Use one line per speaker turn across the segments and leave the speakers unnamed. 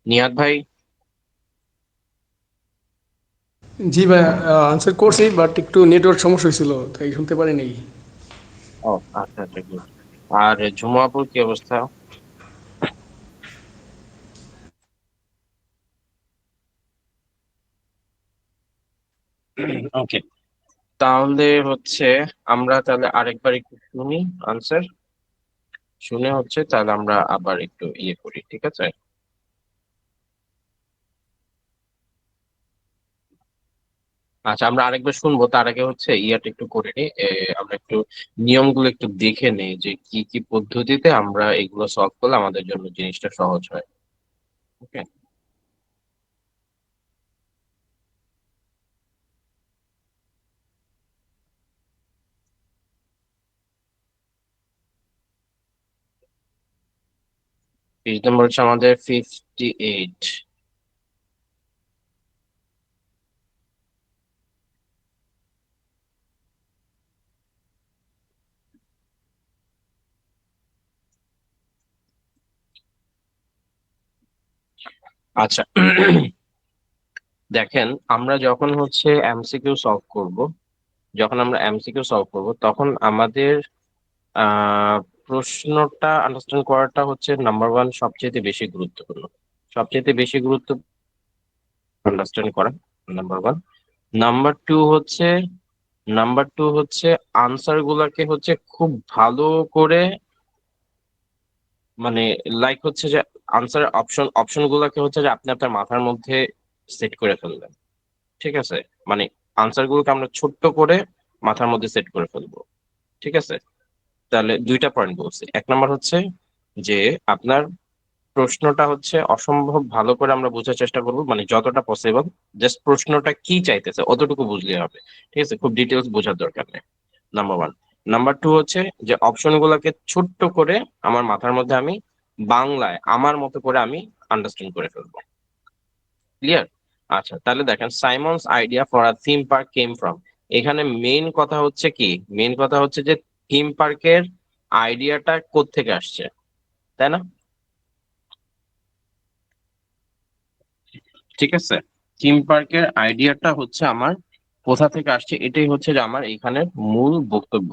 নিহাদ ভাই।
জি ভাই, আনসার করছি বাট একটু নেটওয়ার্ক সমস্যা হয়েছিল, তাই শুনতে পারি নাই।
ও, আচ্ছা আচ্ছা, গুড। আর ঝুমা আপুর কি অবস্থা? ওকে, তাহলে হচ্ছে আমরা তাহলে আরেকবার একটু শুনি আনসার, শুনে হচ্ছে তাহলে আমরা আবার একটু ইয়ে করি, ঠিক আছে? আচ্ছা, আমরা আরেকবার শুনবো, তার আগে হচ্ছে ইয়াটা একটু করে নিই। আমরা একটু নিয়মগুলো একটু দেখে নেই যে কি কি পদ্ধতিতে আমরা এগুলো সলভ করলে আমাদের জন্য জিনিসটা সহজ হয়। ওকে, পেজ নাম্বার হচ্ছে আমাদের 58। আচ্ছা, দেখেন, আমরা যখন হচ্ছে এমসিকিউ সলভ করব, যখন আমরা এমসিকিউ সলভ করব তখন আমাদের আহ প্রশ্নটা আন্ডারস্ট্যান্ড করাটা হচ্ছে নাম্বার ওয়ান সবচেয়ে বেশি গুরুত্বপূর্ণ। সবচেয়ে বেশি গুরুত্ব আন্ডারস্ট্যান্ড করা, নাম্বার ওয়ান। নাম্বার টু হচ্ছে নাম্বার টু হচ্ছে আনসার গুলাকে হচ্ছে খুব ভালো করে, মানে লাইক হচ্ছে যে আনসার অপশন গুলাকে হচ্ছে যে আপনি আপনার মাথার মধ্যে সেট করে ফেললেন। ঠিক আছে, মানে আনসার গুলোকে আমরা ছোট্ট করে মাথার মধ্যে সেট করে ফেলবো। ঠিক আছে, তাহলে দুইটা পয়েন্ট বলছি। এক নম্বর হচ্ছে যে আপনার প্রশ্নটা হচ্ছে অসম্ভব ভালো করে আমরা বোঝার চেষ্টা করবো, মানে যতটা পসিবল জাস্ট প্রশ্নটা কি চাইতেছে অতটুকু বুঝলে হবে। ঠিক আছে, খুব ডিটেলস বোঝার দরকার নেই, নাম্বার ওয়ান। নাম্বার টু হচ্ছে যে অপশন গুলাকে ছোট্ট করে আমার মাথার মধ্যে আমি বাংলায় আমার মতো করে আমি আন্ডারস্ট্যান্ড করে ফেলবো। ক্লিয়ার? আচ্ছা, তাহলে দেখেন, Simon's idea for a theme park came from. এখানে মেইন কথা হচ্ছে কি, মেইন কথা হচ্ছে যে থিম পার্কের আইডিয়াটা কোত্থেকে আসছে, তাই না? ঠিক আছে, থিম পার্কের আইডিয়াটা হচ্ছে আমার কোথা থেকে আসছে, এটাই হচ্ছে যে আমার এখানের মূল বক্তব্য।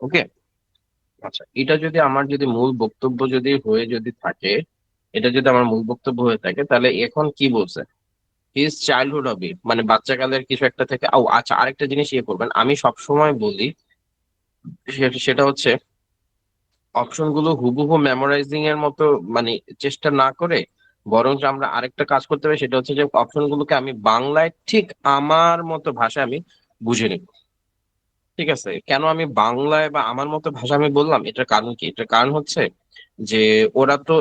ওকে, আচ্ছা, এটা যদি আমার যদি মূল বক্তব্য যদি হয়ে যদি থাকে, এটা যদি আমার মূল বক্তব্য হয়ে থাকে, তাহলে এখন কি বলছে, হিজ চাইল্ডহুড হবি, মানে বাচ্চাকালের কিছু একটা থেকে। ও আচ্ছা, আরেকটা জিনিস ইয়ে করবেন, আমি সব সময় বলি, সেটা হচ্ছে অপশন গুলো হুবহু মেমোরাইজিং এর মতো মানে চেষ্টা না করে, বরং আমরা আরেকটা কাজ করতে পারি, সেটা হচ্ছে যে অপশন গুলোকে আমি বাংলায় ঠিক আমার মতো ভাষায় আমি বুঝে নিব। ঠিক আছে, কেন আমি বাংলায় বা আমার মতো ভাষা আমি বললাম, এটার কারণ কি, এটার কারণ হচ্ছে যে ওরা তো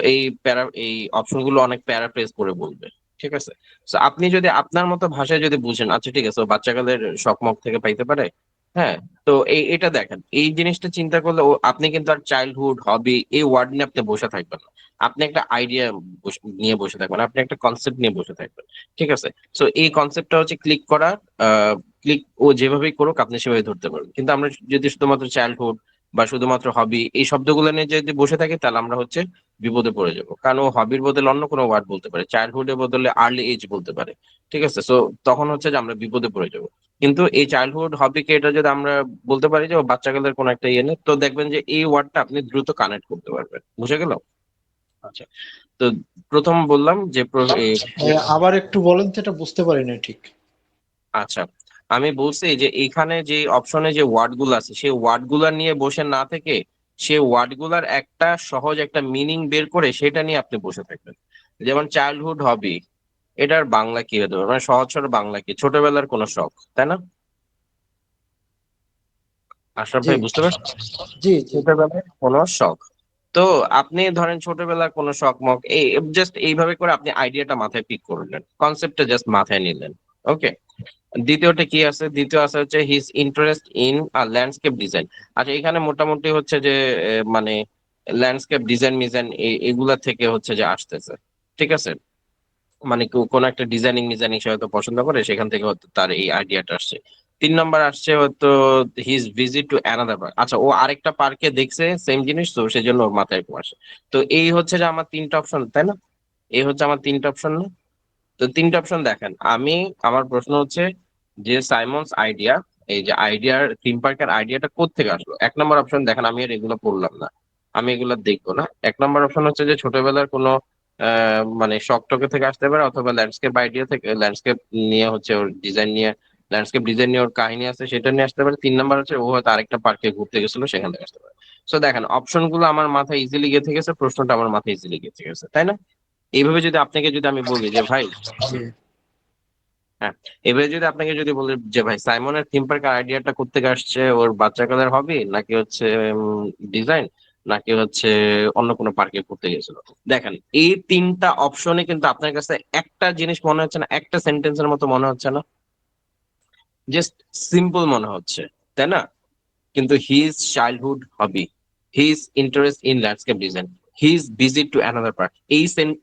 এই অপশন গুলো অনেক প্যারাফ্রেজ করে বলবে। ঠিক আছে, তো আপনি যদি আপনার মতো ভাষায় যদি বুঝেন, আচ্ছা ঠিক আছে, ও বাচ্চাকালের শখমখ থেকে পাইতে পারে। হ্যাঁ, তো এটা দেখেন, এই জিনিসটা চিন্তা করলে আপনি কিন্তু আর চাইল্ডহুড হবি এই ওয়ার্ড নিয়ে আপনি বসে থাকবেন না। আপনি একটা আইডিয়া নিয়ে বসে থাকবেন, আপনি একটা কনসেপ্ট নিয়ে বসে থাকবেন। ঠিক আছে, তো এই কনসেপ্টটা হচ্ছে ক্লিক করা। ক্লিক ও যেভাবেই করুক আপনি সেভাবে ধরতে পারবেন, কিন্তু আমরা যদি শুধুমাত্র চাইল্ডহুড বা শুধুমাত্র হবি এই শব্দগুলো নিয়ে যদি বসে থাকি, তাহলে আমরা হচ্ছে বিপদে পড়ে যাবো। কারণ ও হবির বদলে অন্য কোনো ওয়ার্ড বলতে পারে, চাইল্ডহুড এর বদলে আর্লি এজ বলতে পারে। ঠিক আছে, তো তখন হচ্ছে যে আমরা বিপদে পড়ে যাবো। কিন্তু এই চাইল্ডহুড হবিকে এটা যদি আমরা বলতে পারি যে ও বাচ্চাকালের কোন একটা ইয়ে নেই, তো দেখবেন যে এই ওয়ার্ডটা আপনি দ্রুত কানেক্ট করতে পারবেন। বুঝে গেল? আচ্ছা, তো প্রথম বললাম যে
আবার একটু বলেন তো, এটা বুঝতে পারি না ঠিক।
আচ্ছা, আমি বলছি যে এইখানে যে অপশনে যে ওয়ার্ড গুলো আছে সেই ওয়ার্ড গুলা নিয়ে বসে না থেকে, সেই ওয়ার্ড গুলার একটা সহজ একটা মিনিং বের করে সেটা নিয়ে আপনি বসে থাকবেন। যেমন চাইল্ডহুড হবি, এটার বাংলা কি হতে পারে, মানে সহজ সরল বাংলা কি, ছোটবেলার কোনো শখ, তাই না? আশরাফ
জি
ভাই বুঝতে পারছেন?
জি জি।
ছোটবেলার কোনো শখ। তো আপনি ধরেন ছোটবেলার কোনো শখ মক এই জাস্ট এইভাবে করে আপনি আইডিয়াটা মাথায় পিক করলেন, কনসেপ্টটা জাস্ট মাথায় নিলেন। ওকে, দ্বিতীয়টা কি আছে, দ্বিতীয় আছে হচ্ছে his interest in landscape design. আচ্ছা, এখানে মোটামুটি হচ্ছে যে মানে ল্যান্ডস্কেপ ডিজাইন মিজাইন এগুলা থেকে হচ্ছে যে আসতেছে। ঠিক আছে, মানে কেউ কোনো একটা ডিজাইনিং মিজাইনিং সে হয়তো পছন্দ করে, সেখান থেকে হয়তো তার এই আইডিয়াটা আসছে। তিন নম্বর আসছে হয়তো his visit to another park. আচ্ছা, ও আরেকটা পার্কে দেখছে সেম জিনিস, তো সেজন্য ওর মাথায় এরকম আসে। তো এই হচ্ছে যে আমার তিনটা অপশন, তাই না? এই হচ্ছে আমার তিনটা অপশন না? তো তিনটা অপশন দেখেন, আমার প্রশ্ন হচ্ছে যে সাইমন্স আইডিয়া, এই যে আইডিয়ার থিম পার্কের আইডিয়াটা কোত্থেকে আসলো। 1 নম্বর অপশন দেখেন, আমি আর এগুলো পড়লাম না, আমি এগুলো দেখবো না। 1 নম্বর অপশন হচ্ছে যে ছোটবেলার কোনো মানে শখ টকে থেকে আসতে পারে, অথবা ল্যান্ডস্কেপ আইডিয়া থেকে, ল্যান্ডস্কেপ নিয়ে হচ্ছে ওর ডিজাইন নিয়ে, ল্যান্ডস্কেপ ডিজাইন নিয়ে ওর কাহিনী আছে সেটা নিয়ে আসতে পারে। 3 নম্বর হচ্ছে ও হয়তো আরেকটা পার্কে ঘুরতে গেছিল, সেখান থেকে আসতে পারে। সো দেখেন অপশন গুলো আমার মাথায় ইজিলি গেঁথে গেছে, প্রশ্নটা আমার মাথায় ইজিলি গেঁথে গেছে, তাই না? এইভাবে যদি আপনাকে যদি আমি বলি যে ভাই,
জি।
হ্যাঁ, এবারে যদি আপনাকে যদি বলি যে ভাই সাইমনের থিম পার্কের আইডিয়াটা কোত্থেকে আসছে, ওর বাচ্চা কালের হবি নাকি হচ্ছে ডিজাইন, নাকি হচ্ছে অন্য কোনো পার্কে ঘুরতে গেছিল, দেখেন এই তিনটা অপশনে কিন্তু আপনার কাছে একটা জিনিস মনে হচ্ছে না, একটা সেন্টেন্সের মতো মনে হচ্ছে না, জাস্ট সিম্পল মনে হচ্ছে, তাই না? কিন্তু his childhood hobby, his interest in landscape design, his visit to another park,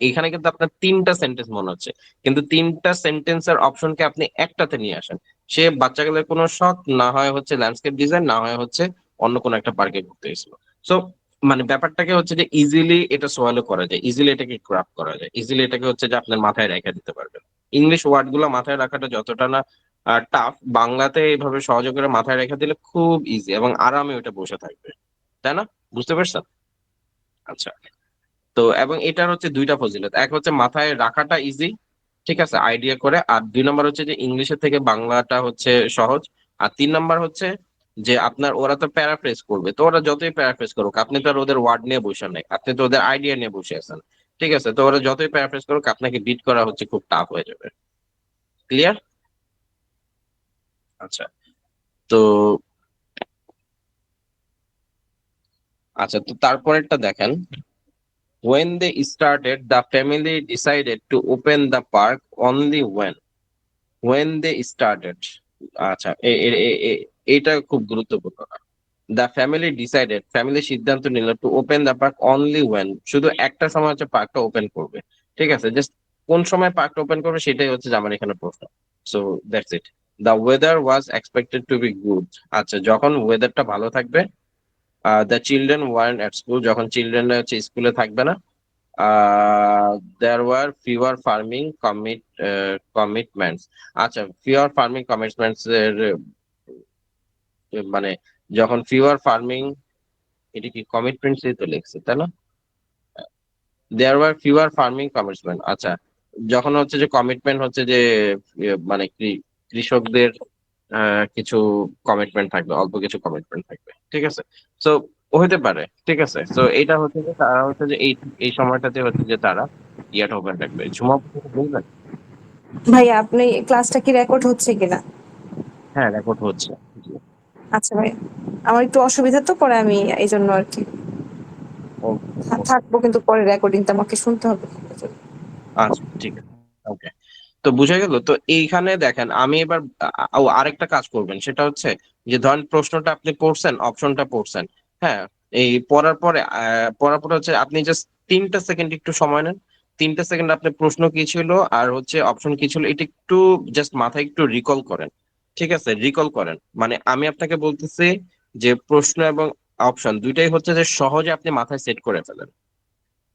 এখানে কিন্তু আপনার তিনটা সেন্টেন্স মনে হচ্ছে, কিন্তু তিনটা সেন্টেন্সের অপশনকে আপনি একটাতে নিয়ে আসেন। সে বাচ্চাগুলোর কোনো শখ, না হয় হচ্ছে ল্যান্ডস্কেপ ডিজাইন, না হয় হচ্ছে অন্য কোনো একটা পার্কে ঘুরতে গেছিল। সো মানে ব্যাপারটাকে হচ্ছে যে ইজিলি এটা সোয়ালো করা যায়, ইজিলি এটাকে ক্রাফট করা যায়, ইজিলি এটাকে হচ্ছে যে আপনার মাথায় রেখে দিতে পারবেন। ইংলিশ ওয়ার্ড গুলো মাথায় রাখাটা যতটা না টাফ, বাংলাতে এইভাবে সহজ করে মাথায় রেখে দিলে খুব ইজি এবং আরামে ওটা বসে থাকবে, তাই না? বুঝতে পারছেন? আচ্ছা, তো এবং এটার হচ্ছে দুইটা ফজিলত, এক হচ্ছে মাথায় রাখাটা ইজি, ঠিক আছে, আইডিয়া করে, আর 2 নম্বর হচ্ছে যে ইংলিশের থেকে বাংলাটা হচ্ছে সহজ, আর 3 নম্বর হচ্ছে যে আপনার ওরা তো প্যারাফ্রেজ করবে, তো ওরা যতই প্যারাফ্রেজ করুক, আপনি তো আর ওদের ওয়ার্ড নিয়ে বসে নাই, আপনি তো ওদের আইডিয়া নিয়ে বসে আছেন, ঠিক আছে, তো ওরা যতই প্যারাফ্রেজ করুক আপনাকে বিট করা হচ্ছে খুব টাফ হয়ে যাবে। ক্লিয়ার? আচ্ছা, তো তো তারপরেরটা দেখেন, when they started, the family decided to open the park only when they started। আচ্ছা, এটা খুব গুরুত্বপূর্ণ। দ্য ফ্যামিলি ডিসাইডেড, ফ্যামিলি সিদ্ধান্ত নিল to open the park only when, শুধু একটা সময় হচ্ছে পার্কটা ওপেন করবে, ঠিক আছে, জাস্ট কোন সময় পার্কটা ওপেন করবে সেটাই হচ্ছে যে আমার এখানে প্রশ্ন। So that's it. The weather was expected to be good, আচ্ছা যখন ওয়েদারটা ভালো থাকবে, the children warrant at school, যখন চিলড্রেন হচ্ছে স্কুলে থাকবে না, there were fewer farming commitments। আচ্ছা, fewer farming commitments এর মানে যখন fewer farming, এটা কি কমিটমেন্টস এই তো লিখছে, তাই না? there were fewer farming commitment, আচ্ছা যখন হচ্ছে যে কমিটমেন্ট হচ্ছে যে মানে কৃষকদের কিছু কমিটমেন্ট থাকবে, অল্প কিছু কমিটমেন্ট থাকবে, ঠিক আছে। তো হতে পারে, ঠিক আছে, তো এটা হচ্ছে যে তারা হচ্ছে যে এই এই সময়টাতে হচ্ছে যে তারা ইয়াটা ওপেন রাখবে। ঝুমা, বুঝলেন?
ভাইয়া আপনি ক্লাসটা কি রেকর্ড হচ্ছে কিনা?
হ্যাঁ, রেকর্ড হচ্ছে। জি।
আচ্ছা ভাইয়া, আমার একটু অসুবিধা তো, পরে আমি এই জন্য আর কি
ওকে, ওকে।
থাকবো, কিন্তু পরে রেকর্ডিংটা আমাকে শুনতে হবে।
আচ্ছা, ঠিক আছে। ওকে, তো বুঝা গেল। তো এইখানে দেখেন আমি এবার আরেকটা কাজ করবেন, সেটা হচ্ছে যে ধরেন প্রশ্নটা আপনি পড়ছেন, অপশনটা পড়ছেন, হ্যাঁ, এই পড়ার পরে হচ্ছে আপনি জাস্ট 3টা সেকেন্ড একটু সময় নেন। 3টা সেকেন্ড আপনি প্রশ্ন কি ছিল আর হচ্ছে অপশন কি ছিল এটা একটু জাস্ট মাথায় একটু রিকল করেন, ঠিক আছে, রিকল করেন। মানে আমি আপনাকে বলতেছি যে প্রশ্ন এবং অপশন দুইটাই হচ্ছে যে সহজে আপনি মাথায় সেট করে ফেলেন।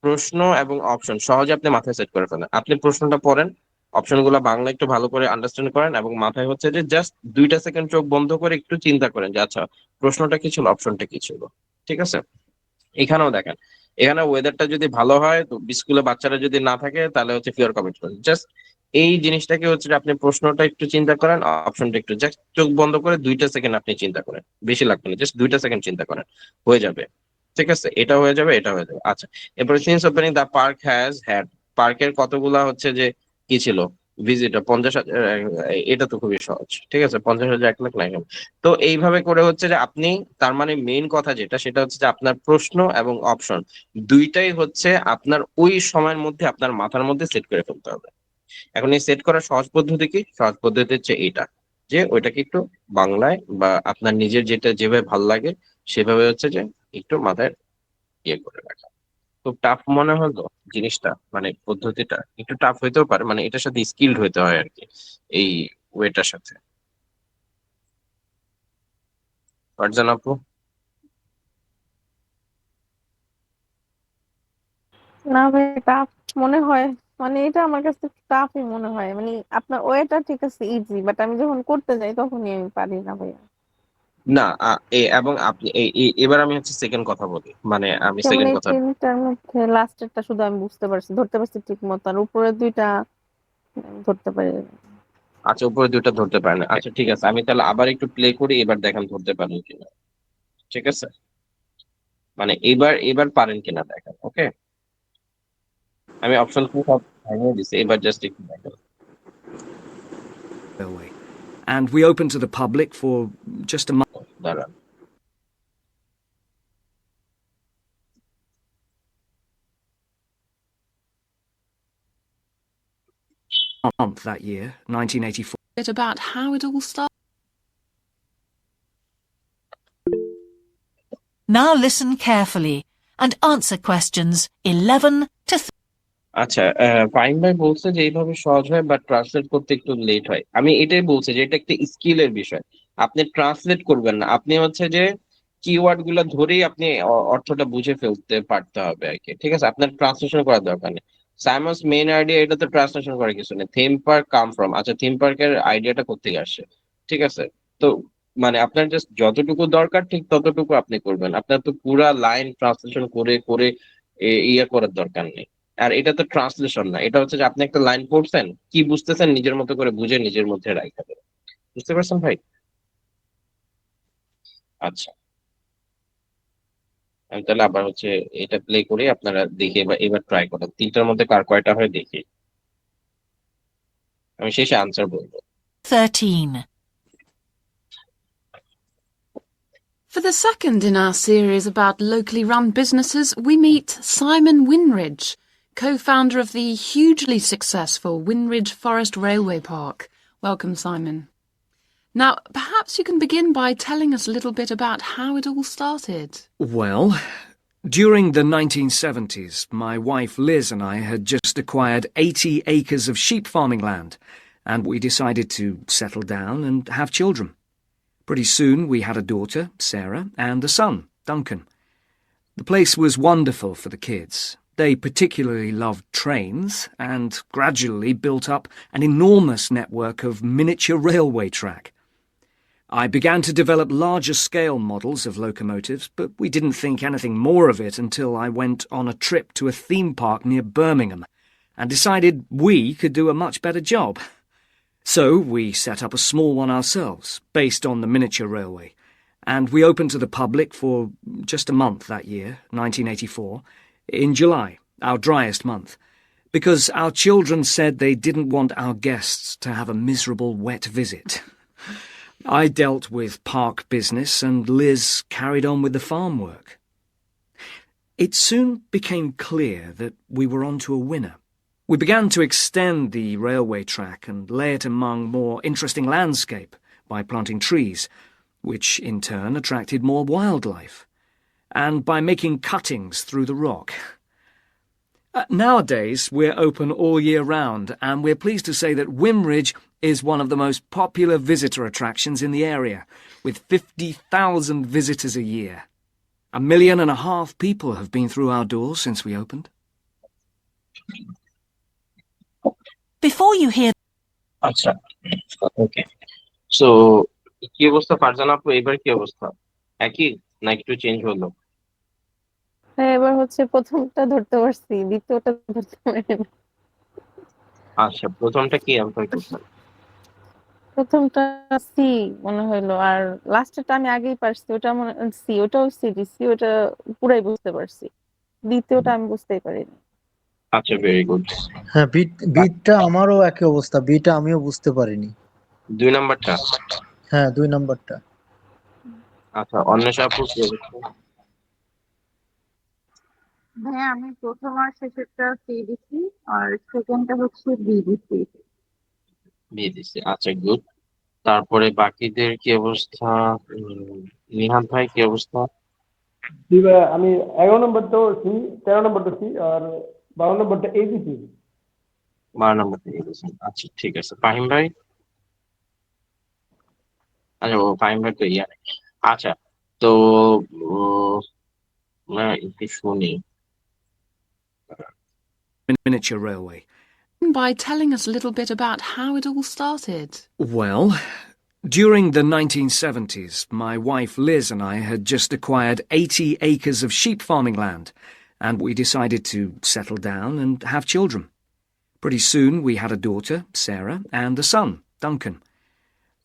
প্রশ্ন এবং অপশন সহজে আপনি মাথায় সেট করে ফেলেন, আপনি প্রশ্নটা পড়েন, অপশন গুলো বাংলা একটু ভালো করে আন্ডারস্ট্যান্ড করেন, এবং মাথায় হচ্ছে যে জাস্ট 2টা সেকেন্ড চোখ বন্ধ করে একটু চিন্তা করেন যে আচ্ছা প্রশ্নটা কি ছিল, অপশনটা কি ছিল, ঠিক আছে। এখানেও দেখেন, এখানে ওয়েদারটা যদি ভালো হয়, তো স্কুলে বাচ্চারা যদি না থাকে তাহলে হচ্ছে ফিয়ার কমিটমেন্ট, জাস্ট এই জিনিসটাকে হচ্ছে যে আপনি প্রশ্নটা একটু চিন্তা করেন, অপশনটা একটু জাস্ট চোখ বন্ধ করে 2টা সেকেন্ড আপনি চিন্তা করেন, বেশি লাগবে না, জাস্ট 2টা সেকেন্ড চিন্তা করেন, হয়ে যাবে, ঠিক আছে, এটা হয়ে যাবে, এটা হয়ে যাবে। আচ্ছা, এরপরে since opening the park has had, পার্কের কতগুলা হচ্ছে যে কি ছিল, ভিজিটর 50,000, এটা তো খুবই সহজ, ঠিক আছে, 50,000 1 লাখ নাই। তো এইভাবে করে হচ্ছে যে আপনি, তার মানে মেইন কথা যেটা সেটা হচ্ছে যে আপনার প্রশ্ন এবং অপশন দুইটাই হচ্ছে আপনার ওই সময়ের মধ্যে আপনার মাথার মধ্যে সেট করে ফেলতে হবে। এখন এই সেট করার সহজ পদ্ধতি কি? সহজ পদ্ধতি হচ্ছে এটা, যে ওইটাকে একটু বাংলায় বা আপনার নিজের যেটা যেভাবে ভাল লাগে সেভাবে হচ্ছে যে একটু মাথায় ইয়ে করে রাখা। খুব টাফ মনে হলো জিনিসটা, মানে পদ্ধতিটা একটু টাফ হইতেও পারে, মানে এটার সাথে স্কিলড হইতে হয় আর কি, এই ওয়েটার সাথে। ফারজান আপু?
না ভাই, টাফ মনে হয়। মানে এটা আমার কাছে টাফই মনে হয়। মানে আপনার ওয়েটা ঠিক আছে, ইজি, বাট আমি যখন করতে যাই তখনই আমি পারি না ভাইয়া।
না এবং আপনি এবার আমি হচ্ছে সেকেন্ড কথা বলি, মানে আমি
যেমন
সেকেন্ড
এই
কথা।
তিনটার মধ্যে লাস্টেরটা শুধু আমি বুঝতে পারছি, ধরতে পারছি ঠিক মতো, আর উপরের দুইটা ধরতে পারি না।
আচ্ছা, উপরে দুইটা ধরতে পারেন না। আচ্ছা ঠিক আছে, আমি তাহলে আবার একটু প্লে করি, এবার দেখেন ধরতে পারেন কিনা। ঠিক আছে, মানে এবার এবার পারেন কিনা দেখেন। ওকে, আমি অপশন কি সব ভাঙিয়ে দিছি, এবার জাস্ট একটু দেখেন।
Railway, and we opened to the public for just a
দাঁড়ান।
month that year, 1984.
Bit about how it all started.
Now listen carefully and answer questions 11 to
আচ্ছা, ফাহিম ভাই বলছে যে এইভাবে সহজ হয়, বাট ট্রান্সলেট করতে একটু লেট হয়। আমি এটাই বলছি যে এটা একটা স্কিলের বিষয়। আপনি ট্রান্সলেট করবেন না, আপনি হচ্ছে যে কিওয়ার্ড গুলা ধরেই আপনি অর্থটা বুঝে ফেলতে পারতে হবে আর কি। ঠিক আছে, আপনার ট্রান্সলেশন করার দরকার নেই। সাইমন্স মেইন আইডিয়া, এটা তো ট্রান্সলেশন করার কিছু নেই। থিম পার্ক কাম ফ্রম, আচ্ছা থিম পার্কের আইডিয়াটা কোত্থেকে আসছে? ঠিক আছে, তো মানে আপনার জাস্ট যতটুকু দরকার ঠিক ততটুকু আপনি করবেন, আপনার তো পুরা লাইন ট্রান্সলেশন করে করে ইয়ে করার দরকার নেই। আর এটা তো ট্রান্সলেশন না, এটা হচ্ছে যে আপনি একটা লাইন পড়ছেন, কি বুঝতেছেন নিজের মতো করে বুঝে নিজের মধ্যে রাখা দেবেন। বুঝতে পারছেন ভাই? আচ্ছা, আমি তাহলে আবার হচ্ছে এটা প্লে করে আপনারা দেখে এবার এবার ট্রাই করেন, তিনটার মধ্যে কার কয়টা হয় দেখি, আমি শেষে আনসার বলবো।
13.
For the second in our series about locally run businesses, we meet Simon Winridge, co-founder of the hugely successful Winridge Forest Railway Park. Welcome, Simon. Now, perhaps you can begin by telling us a little bit about how it all started.
Well, during the 1970s, my wife Liz and I had just acquired 80 acres of sheep farming land, and we decided to settle down and have children. Pretty soon we had a daughter, Sarah, and a son, Duncan. The place was wonderful for the kids. They particularly loved trains and gradually built up an enormous network of miniature railway track. I began to develop larger-scale models of locomotives, but we didn't think anything more of it until I went on a trip to a theme park near Birmingham and decided we could do a much better job. So we set up a small one ourselves, based on the miniature railway, and we opened to the public for just a month that year, 1984, in July, our driest month, because our children said they didn't want our guests to have a miserable wet visit. I dealt with park business and Liz carried on with the farm work. It soon became clear that we were onto a winner. We began to extend the railway track and lay it among more interesting landscape by planting trees, which in turn attracted more wildlife, and by making cuttings through the rock. Nowadays, we're open all year round, and we're pleased to say that Wimridge is one of the most popular visitor attractions in the area, with 50,000 visitors a year. 1.5 million people have been through our doors since we opened.
Before you hear
আচ্ছা, ওকে। So কি অবস্থা ফারজান আপু, এবার কি অবস্থা? একই না একটু চেঞ্জ হলো?
হ্যাঁ, এবার হচ্ছে প্রথমটা ধরতে পারছি, দ্বিতীয়টা ধরতে পারি না।
আচ্ছা, প্রথমটা কি আনসার করছেন?
প্রথমটা সি মনে হইলো, আর লাস্টেরটা আমি আগেই পারছি, ওটা মনে সি, ওটাও সিডিসি, ওটা পুরাই বুঝতে পারছি। দ্বিতীয়টা আমি বুঝতেই পারিনি।
আচ্ছা, ভেরি গুড।
হ্যাঁ, বিটটা আমারও একই অবস্থা, বিটা আমিও বুঝতে পারিনি।
2 নাম্বারটা?
হ্যাঁ, 2 নাম্বারটা।
আচ্ছা, অন্বেষা আপু কি অবস্থা?
হ্যাঁ, আমি প্রথম আর শেষেরটা সি দিছি, আর সেকেন্ডটা হচ্ছে বি দিছি।
দিয়ে দিছি, আচ্ছা গুড। তারপরে বাকিদের কি অবস্থা? নিহান ভাই কি অবস্থা?
আমি 11 নম্বরটাও সি, 13 নম্বরটা সি, আর 12 নম্বরটা এই দিছি।
12 নম্বর দিয়ে দিয়েছেন, আচ্ছা ঠিক আছে। ফাহিম ভাই? আচ্ছা, ও ফাহিম ভাই তো ইয়া নেই। আচ্ছা, তো একটু শুনি।
miniature railway.
By telling us a little bit about how it all started.
Well, during the 1970s, my wife Liz and I had just acquired 80 acres of sheep farming land, and we decided to settle down and have children. Pretty soon we had a daughter, Sarah, and a son, Duncan.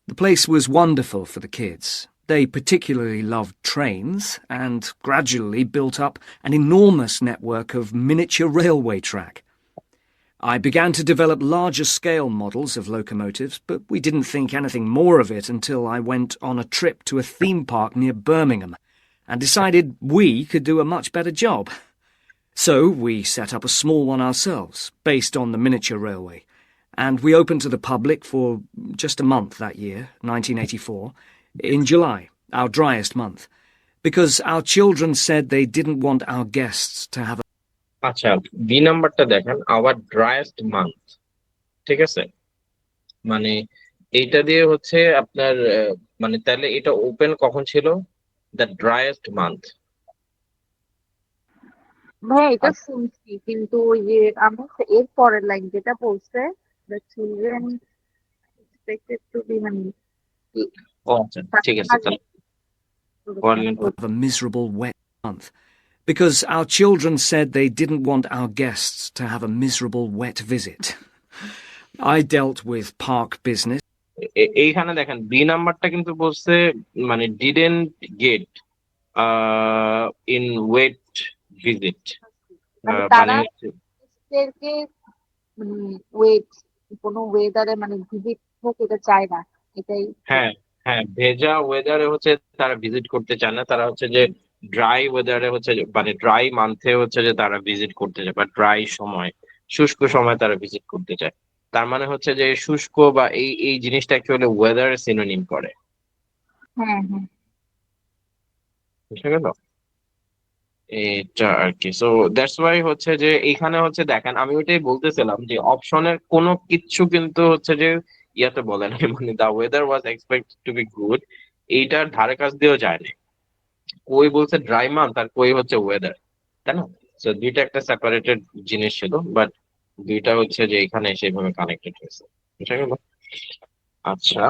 The place was wonderful for the kids. They particularly loved trains and gradually built up an enormous network of miniature railway track. I began to develop larger-scale models of locomotives, but we didn't think anything more of it until I went on a trip to a theme park near Birmingham and decided we could do a much better job. So we set up a small one ourselves, based on the miniature railway, and we opened to the public for just a month that year, 1984, in July, our driest month, because our children said they didn't want our guests to have
আচ্ছা, B নাম্বারটা দেখেন, hour ড্রায়েস্ট month, ঠিক আছে? মানে এইটা দিয়ে হচ্ছে আপনার মানে তাহলে এটা ওপেন কখন ছিল? The driest month.
ভাইয়া এটা শুনছি, কিন্তু ওই যে আমার এর পরের লাইন যেটা বলছে, the children expected to be মানে
ও আচ্ছা, ঠিক আছে, তাহলে বলেন।
a miserable wet month, because our children said they didn't want our guests to have a miserable wet visit. I dealt with park business.
এইখানে দেখেন বি নাম্বারটা কিন্তু বলছে মানে didn't get in weight visit,
মানে
মানে
তারা
হচ্ছে
এদেরকে ওয়েট কোনো ওয়েদারে মানে ভিজিট হোক এটা চায় না, এটাই।
হ্যাঁ হ্যাঁ, ভেজা ওয়েদারে হচ্ছে তারা ভিজিট করতে চায় না, তারা হচ্ছে যে ড্রাই ওয়েদারে হচ্ছে মানে ড্রাই মান্থে হচ্ছে যে তারা ভিজিট করতে চায়, বা ড্রাই সময়, শুষ্ক সময় তারা ভিজিট করতে চায়। তার মানে হচ্ছে যে শুষ্ক বা এই এই জিনিসটা অ্যাকচুয়ালি ওয়েদার সিনোনিম করে,
হ্যাঁ হ্যাঁ।
বুঝতে গেল? এটা আর কি। সো দ্যাটস ওয়াই হচ্ছে যে এইখানে হচ্ছে দেখেন, আমি ওইটাই বলতেছিলাম যে অপশনের কোনো কিচ্ছু কিন্তু হচ্ছে যে ইয়াতে বলে না, মানে the weather was expect to be good, এইটার ধারে কাছ দিয়েও যায় না। কই বলছে ড্রাই মান্থ আর কই হচ্ছে ওয়েদার, তাই না? সো দুইটা একটা সেপারেটেড জিনিস ছিল, বাট দুইটা হচ্ছে যে এখানে সেইভাবে কানেক্টেড হয়েছে, বুঝা গেল? আচ্ছা,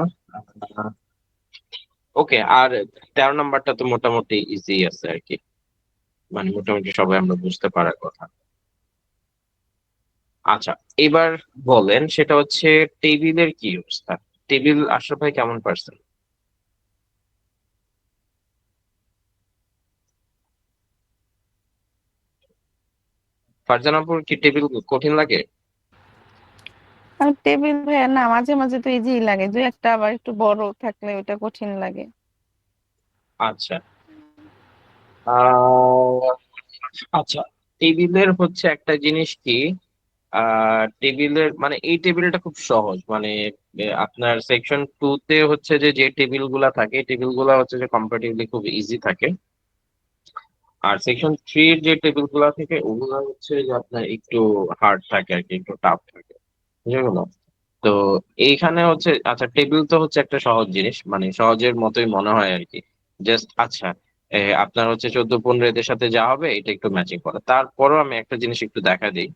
ওকে। আর 13 নাম্বারটা তো মোটামুটি ইজি আছে আর কি, মানে মোটামুটি সবাই আমরা বুঝতে পারার কথা। আচ্ছা, এবার বলেন সেটা হচ্ছে টেবিলের কি অবস্থা? টেবিল আশরাফ ভাই কেমন পারছেন? ফারজানাপুর কি টেবিল কঠিন লাগে?
আর টেবিল ভাইয়া না, মাঝে মাঝে তো ইজি লাগে, দুই একটা আবার একটু বড় থাকলে ওটা কঠিন লাগে।
আচ্ছা, আহ, আচ্ছা, টেবিলের হচ্ছে একটা জিনিস কি, টেবিলের মানে এই টেবিলটা খুব সহজ, মানে আপনার সেকশন 2 তে হচ্ছে যে যে টেবিল গুলা থাকে, টেবিল গুলা হচ্ছে যে কম্পারেটিভলি খুব ইজি থাকে, আর সেকশন 3 এর যে টেবিল গুলা থাকে ওগুলা হচ্ছে যে আপনার একটু হার্ড থাকে আর কি, একটু টাফ থাকে, বুঝে গেল? তো এইখানে হচ্ছে আচ্ছা, টেবিল তো হচ্ছে একটা সহজ জিনিস, মানে সহজের মতোই মনে হয় আর কি। জাস্ট আচ্ছা, আপনার হচ্ছে 14-15 এদের সাথে যা হবে এটা একটু ম্যাচিং করা। তারপরও আমি একটা জিনিস একটু দেখা দিই,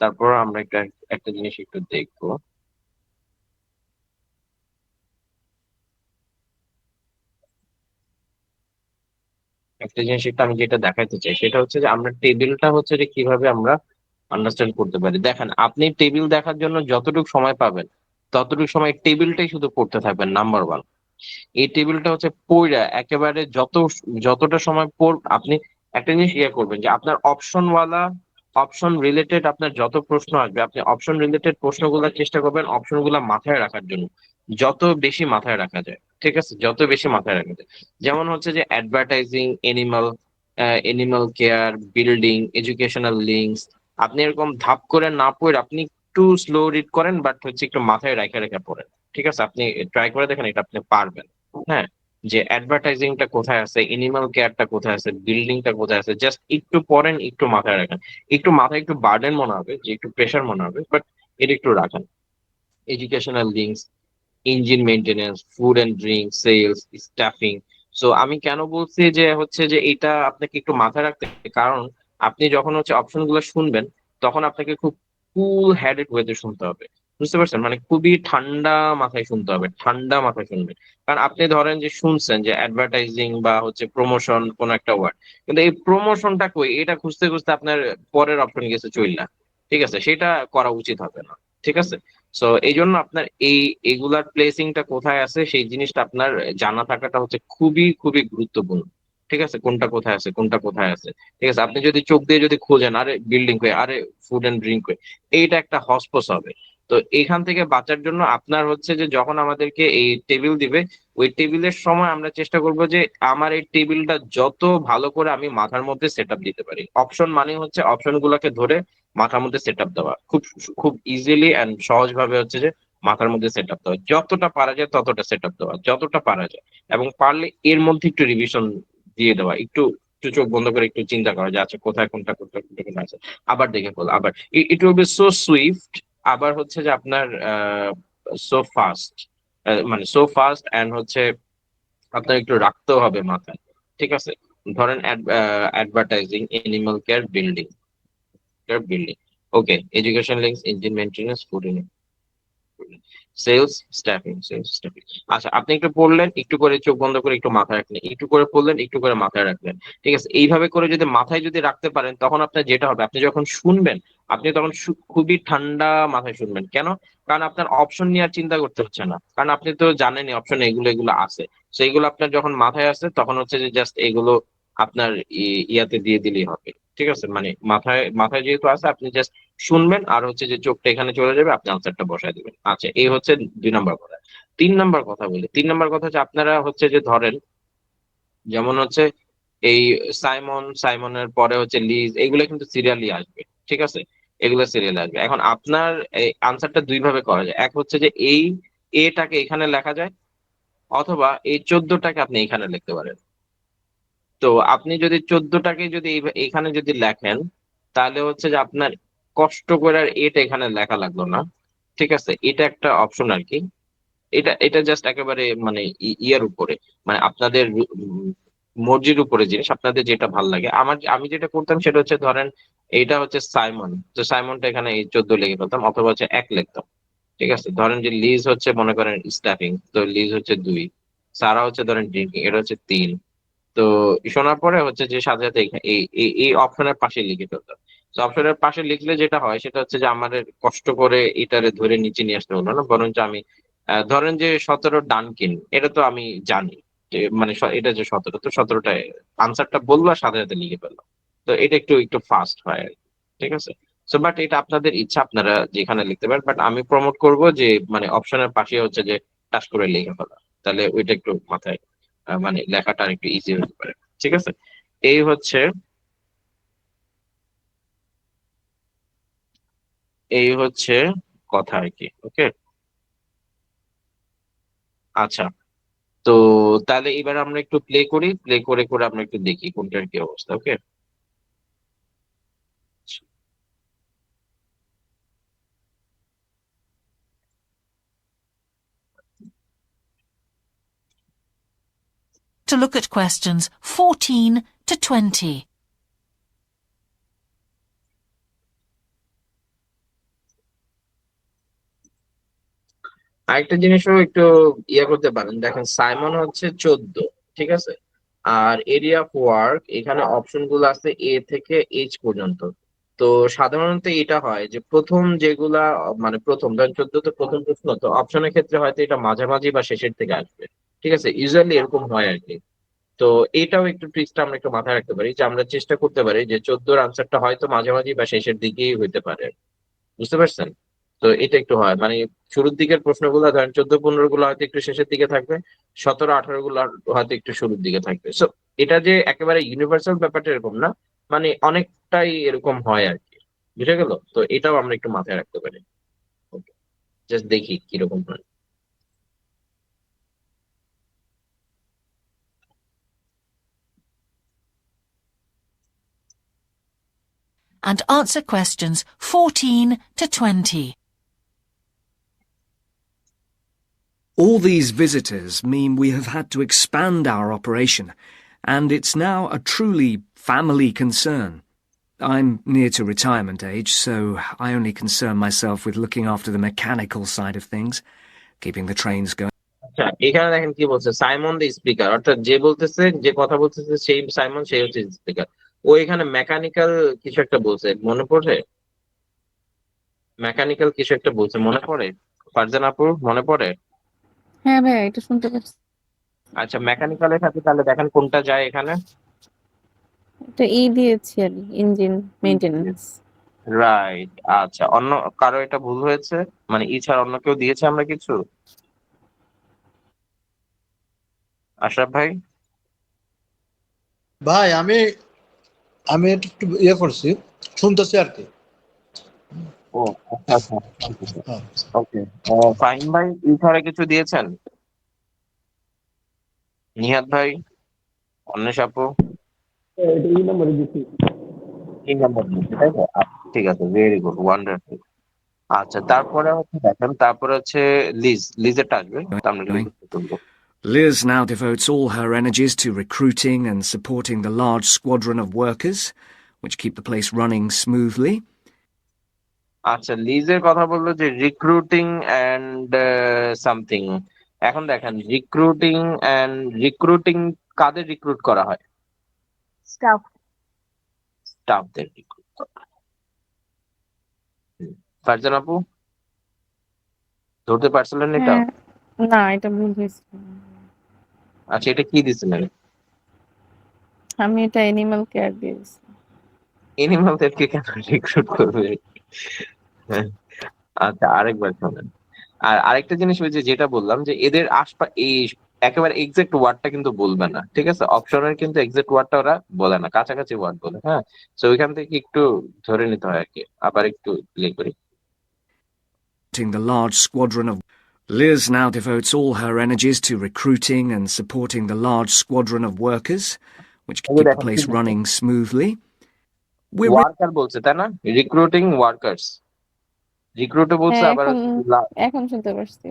তারপর আমরা একটা একটা জিনিস একটু দেখবো। একটা জিনিস একটু আমি যেটা দেখাতে চাই সেটা হচ্ছে যে আমরা টেবিলটা হচ্ছে যে কিভাবে আমরা আন্ডারস্ট্যান্ড করতে পারি। দেখেন, আপনি টেবিল দেখার জন্য যতটুকু সময় পাবেন ততটুকু সময় টেবিলটাই শুধু পড়তে থাকবেন, নাম্বার ওয়ান। এই টেবিলটা হচ্ছে পড়া একেবারে যতটা সময় পড় আপনি একটা জিনিস ইয়ে করবেন যে আপনার অপশন রিলেটেড আপনার যত প্রশ্ন আসবে আপনি অপশন রিলেটেড প্রশ্নগুলো চেষ্টা করবেন অপশনগুলো মাথায় রাখার জন্য, যত বেশি মাথায় রাখা যায়, ঠিক আছে? যত বেশি মাথায় রাখা যায়। যেমন হচ্ছে যে advertising, animal care, building, educational links, আপনি এরকম ধাপ করে না পড়ে আপনি একটু স্লো রিড করেন, বাট হচ্ছে একটু মাথায় রেখে রেখে পড়েন, ঠিক আছে? আপনি ট্রাই করে দেখেন, এটা আপনি পারবেন। হ্যাঁ, যে অ্যাডভার্টাইজিংটা কোথায় আছে, এনিমাল কেয়ারটা কোথায় আছে, বিল্ডিংটা কোথায় আছে, জাস্ট একটু পড়েন, একটু মাথায় রাখেন। একটু মাথায় একটু বার্ডেন মনে হবে, যে একটু প্রেশার মনে হবে, বাট এটা একটু রাখেন। Educational links, engine maintenance, food and drink, sales, staffing. So আমি কেন বলছি যে হচ্ছে যে এটা আপনাকে একটু মাথায় রাখতে, কারণ আপনি যখন হচ্ছে অপশনগুলো শুনবেন তখন আপনাকে খুব কুল হেডেড ওয়েতে শুনতে হবে, বুঝতে পারছেন? মানে খুবই ঠান্ডা মাথায় শুনতে হবে, ঠান্ডা মাথায় শুনবেন। কারণ আপনি ধরেন যে শুনছেন যে অ্যাডভার্টাইজিং বা হচ্ছে প্রমোশন কোন একটা ওয়ার্ড, কিন্তু এই প্রমোশনটা কই এটা খুঁজতে খুঁজতে আপনার পরের অপশন গেছে চইলা, ঠিক আছে? সেটা করা উচিত হবে না, ঠিক আছে? সো এই জন্য আপনার এগুলার প্লেসিংটা কোথায় আছে সেই জিনিসটা আপনার জানা থাকাটা হচ্ছে খুবই খুবই গুরুত্বপূর্ণ, ঠিক আছে? কোনটা কোথায় আছে, কোনটা কোথায় আছে, ঠিক আছে? আপনি যদি চোখ দিয়ে যদি খোঁজেন আরে বিল্ডিং কই, আরে ফুড এন্ড ড্রিঙ্ক কই, এইটা একটা হসপস হবে। তো এখান থেকে বাঁচার জন্য আপনার হচ্ছে যে যখন আমাদেরকে এই টেবিল দিবে, ওই টেবিলের সময় আমরা চেষ্টা করব যে আমার এই টেবিলটা যত ভালো করে আমি মাথার মধ্যে সেট আপ দিতে পারি। অপশন মানে হচ্ছে অপশন গুলাকে ধরে মাথার মধ্যে সেট আপ দেওয়া, খুব খুব ইজিলি অ্যান্ড সহজ ভাবে হচ্ছে যে মাথার মধ্যে সেট আপ দেওয়া, যতটা পারা যায় ততটা সেট আপ দেওয়া, যতটা পারা যায়। এবং পারলে এর মধ্যে একটু রিভিশন দিয়ে দেওয়া, একটু একটু চোখ বন্ধ করে একটু চিন্তা করা যে আচ্ছা কোথায় কোনটা কোনটা কোনটা কোনটা আছে, আবার দেখে ফেলো, আবার it will be so swift. আবার হচ্ছে যে আপনার সো ফাস্ট, মানে সো ফাস্ট অ্যান্ড হচ্ছে আপনার একটু রাখতেও হবে মাথায়, ঠিক আছে? ধরেন advertising, animal care, building building, okay, education links, engine maintenance, food, sales, staffing. আচ্ছা, আপনি একটু পড়লেন, একটু করে চোখ বন্ধ করে একটু মাথায় রাখলেন, একটু করে পড়লেন, একটু করে মাথায় রাখলেন, ঠিক আছে? এইভাবে করে যদি মাথায় যদি রাখতে পারেন তখন আপনার যেটা হবে, আপনি যখন শুনবেন আপনি তখন খুবই ঠান্ডা মাথায় শুনবেন। কেন? কারণ আপনার অপশন নিয়ে আর চিন্তা করতে হচ্ছে না, কারণ আপনি তো জানেনই অপশন এগুলো এগুলো আছে। সেইগুলো আপনার যখন মাথায় আসে তখন হচ্ছে যে জাস্ট এগুলো আপনার ইয়াতে দিয়ে দিলেই হবে, ঠিক আছে? মানে মাথায় মাথায় যেহেতু আছে আপনি জাস্ট শুনবেন আর হচ্ছে যে চোখটা এখানে চলে যাবে, আপনি আনসারটা বসায় দিবেন। আচ্ছা, এই হচ্ছে 2 নম্বর কথা। 3 নম্বর কথা বলি, 3 নম্বর কথা হচ্ছে আপনারা হচ্ছে যে ধরেন যেমন হচ্ছে এই সাইমনের পরে হচ্ছে লিজ, এগুলো কিন্তু সিরিয়ালি আসবে, ঠিক আছে? এগুলো সিরিয়ালি আসবে। এখন আপনার এই আনসারটা 2 ভাবে করা যায়, এক হচ্ছে যে এই এটাকে এখানে লেখা যায়, অথবা এই 14টাকে আপনি এখানে লিখতে পারেন। তো আপনি যদি 14টাকে যদি এখানে যদি লেখেন তাহলে হচ্ছে যে আপনার কষ্ট করে আর এটা এখানে লেখা লাগলো না, ঠিক আছে? এটা একটা অপশন আর কি। এটা এটা জাস্ট একেবারে মানে ইয়ার উপরে, মানে আপনাদের মর্জির উপরে জিনিস, আপনাদের যেটা ভাল লাগে। আমি যেটা করতাম সেটা হচ্ছে ধরেন এইটা হচ্ছে সাইমন, তো সাইমনটা এখানে এই 14 লিখে ফেলতাম, অথবা হচ্ছে 1 লিখতাম, ঠিক আছে? ধরেন যে লিজ হচ্ছে মনে করেন স্টাফিং, তো লিজ হচ্ছে 2, সারা হচ্ছে ধরেন ড্রিঙ্কিং, এটা হচ্ছে 3। তো শোনার পরে হচ্ছে যে সাথে সাথে এই এই এই অপশনের পাশে লিখে ফেলতাম। তো অপশনের পাশে লিখলে যেটা হয় সেটা হচ্ছে যে আমাদের কষ্ট করে এটারে ধরে নিচে নিয়ে আসতে হলো না, বরঞ্চ আমি ধরেন যে 17 ডানকিন, এটা তো আমি জানি যে মানে এটা যে 17, তো 17টা আনসারটা বললো আর সাথে সাথে লিখে ফেললাম। তো এটা একটু একটু ফাস্ট হয় আর কি, ঠিক আছে? সো বাট এটা আপনাদের ইচ্ছা, আপনারা যেখানে লিখতে পারেন, বাট আমি প্রমোট করব যে মানে অপশনের পাশে হচ্ছে যে টাচ করে লিখে ফেলা, তাহলে ওইটা একটু মাথায় মানে লেখাটা আর একটু ইজি হতে পারে, ঠিক আছে? এই হচ্ছে এই হচ্ছে কথা আর কি, ওকে? আচ্ছা, তো তাহলে এবার আমরা একটু প্লে করি, প্লে করে করে আমরা একটু দেখি কোনটার কি অবস্থা, ওকে?
To look at questions 14 to 20.
আরেকটা জিনিসও একটু ইয়ে করতে পারেন, দেখেন সাইমন হচ্ছে 14, ঠিক আছে? আর এরিয়া অফ ওয়ার্ক এখানে অপশন গুলো আছে এ থেকে এইচ পর্যন্ত। তো সাধারণত এটা হয় যে প্রথম যেগুলা মানে প্রথম ধরেন 14 তো প্রথম প্রশ্ন, তো অপশনের ক্ষেত্রে হয়তো এটা মাঝামাঝি বা শেষের থেকে আসবে, ঠিক আছে? ইউজুয়ালি এরকম হয় আর কি। তো এটাও একটু ট্রিক্সটা আমরা একটু মাথায় রাখতে পারি যে আমরা চেষ্টা করতে পারি যে 14-র আনসারটা হয়তো মাঝামাঝি বা শেষের দিকেই হইতে পারে, বুঝতে পারছেন? তো এটা একটু হয় মানে শুরুর দিকের প্রশ্নগুলো ধরেন 14-15 গুলো হয়তো একটু শেষের দিকে থাকবে, 17-18 গুলো হয়তো একটু শুরুর দিকে থাকবে। সো এটা যে একেবারে ইউনিভার্সাল ব্যাপারটা এরকম না, মানে অনেকটাই এরকম হয় আর কি, বুঝে গেল? তো এটাও আমরা একটু মাথায় রাখতে পারি, জাস্ট দেখি কিরকম হয়।
And answer questions 14 to 20.
All these visitors mean we have had to expand our operation, and it's now a truly family concern. I'm near to retirement age, so I only concern myself with looking after the mechanical side of things, keeping the trains going.
আচ্ছা, এখানে দেখেন কি বলছে, Simon the speaker, অর্থাৎ যে বলতেছে, যে কথা বলতেছে সেই সাইমন, সেই হচ্ছে স্পিকার। ও এখানে মেকানিক্যাল কিছু একটা বলছে, মনে পড়ে? মেকানিক্যাল কিছু একটা বলছে, মনে পড়ে? ফারজান আপুর মনে পড়ে?
হ্যাঁ ভাইয়া, এটা শুনতে পাচ্ছি।
আচ্ছা, মেকানিক্যালের সাথে তাহলে দেখেন কোনটা যায় এখানে।
এটা দিয়েছি আমি, ইঞ্জিন মেইনটেনেন্স।
রাইট। আচ্ছা, অন্য কারো এটা ভুল হয়েছে, মানে ছাড়া অন্য কেউ দিয়েছে আমরা কিছু? আশরাফ ভাই?
ভাই আমি আমি এটা একটু ইয়ে করছি, শুনতেছি আর কি।
ও আচ্ছা আচ্ছা,
হ্যাঁ।
ওকে। ফাহিম ভাই ছাড়া কিছু দিয়েছেন? নিহাদ ভাই, অন্বেষ আপু?
এই নাম্বারে দিচ্ছি।
তিন নাম্বার দিয়েছে, তাই তো? আচ্ছা, ঠিক আছে, ভেরি গুড, ওয়ান্ডারফুল। আচ্ছা, তারপরে হচ্ছে দেখেন, তারপরে হচ্ছে লিজেরটা আসবে, তো আমরা লিজ তুলবো।
Liz now devotes all her energies to recruiting and supporting the large squadron of workers, which keep the place running smoothly.
আচ্ছা, লিজের কথা বললো যে রিক্রুটিং অ্যান্ড সামথিং। এখন দেখেন, রিক্রুটিং কাদের রিক্রুট করা হয়?
স্টাফ।
স্টাফদের রিক্রুট করা হয়। ফারজান আপু, ধরতে পারছিলেন এটা?
হ্যাঁ, না এটা ভুল হয়েছে।
আচ্ছা, এটা কি দিছিলেন?
আমি এটা অ্যানিমাল কেয়ার দিয়েছি।
এনিমালদেরকে কেন রিক্রুট করবে? হ্যাঁ, আচ্ছা, আরেকবার শোনেন। আর আরেকটা জিনিস হয়েছে, যেটা বললাম যে এদের আশপাশ এই একেবারে এক্সাক্ট ওয়ার্ডটা কিন্তু বলবে না, ঠিক আছে? অপশনের কিন্তু এক্সাক্ট ওয়ার্ডটা ওরা বলে না, কাছাকাছি ওয়ার্ড বলে। হ্যাঁ, তো ওইখান থেকে একটু ধরে নিতে হয় আর কি। আবার একটু প্লে করি।
The large squadron of Liz now devotes all her energies to recruiting and supporting the large squadron of workers, which keep the place running smoothly. We're
worker বলছে, তাই না? রিক্রুটিং ওয়ার্কার্স, রিক্রুটও বলছে,
হ্যাঁ,
আবার
এখন শুনতে পারছি।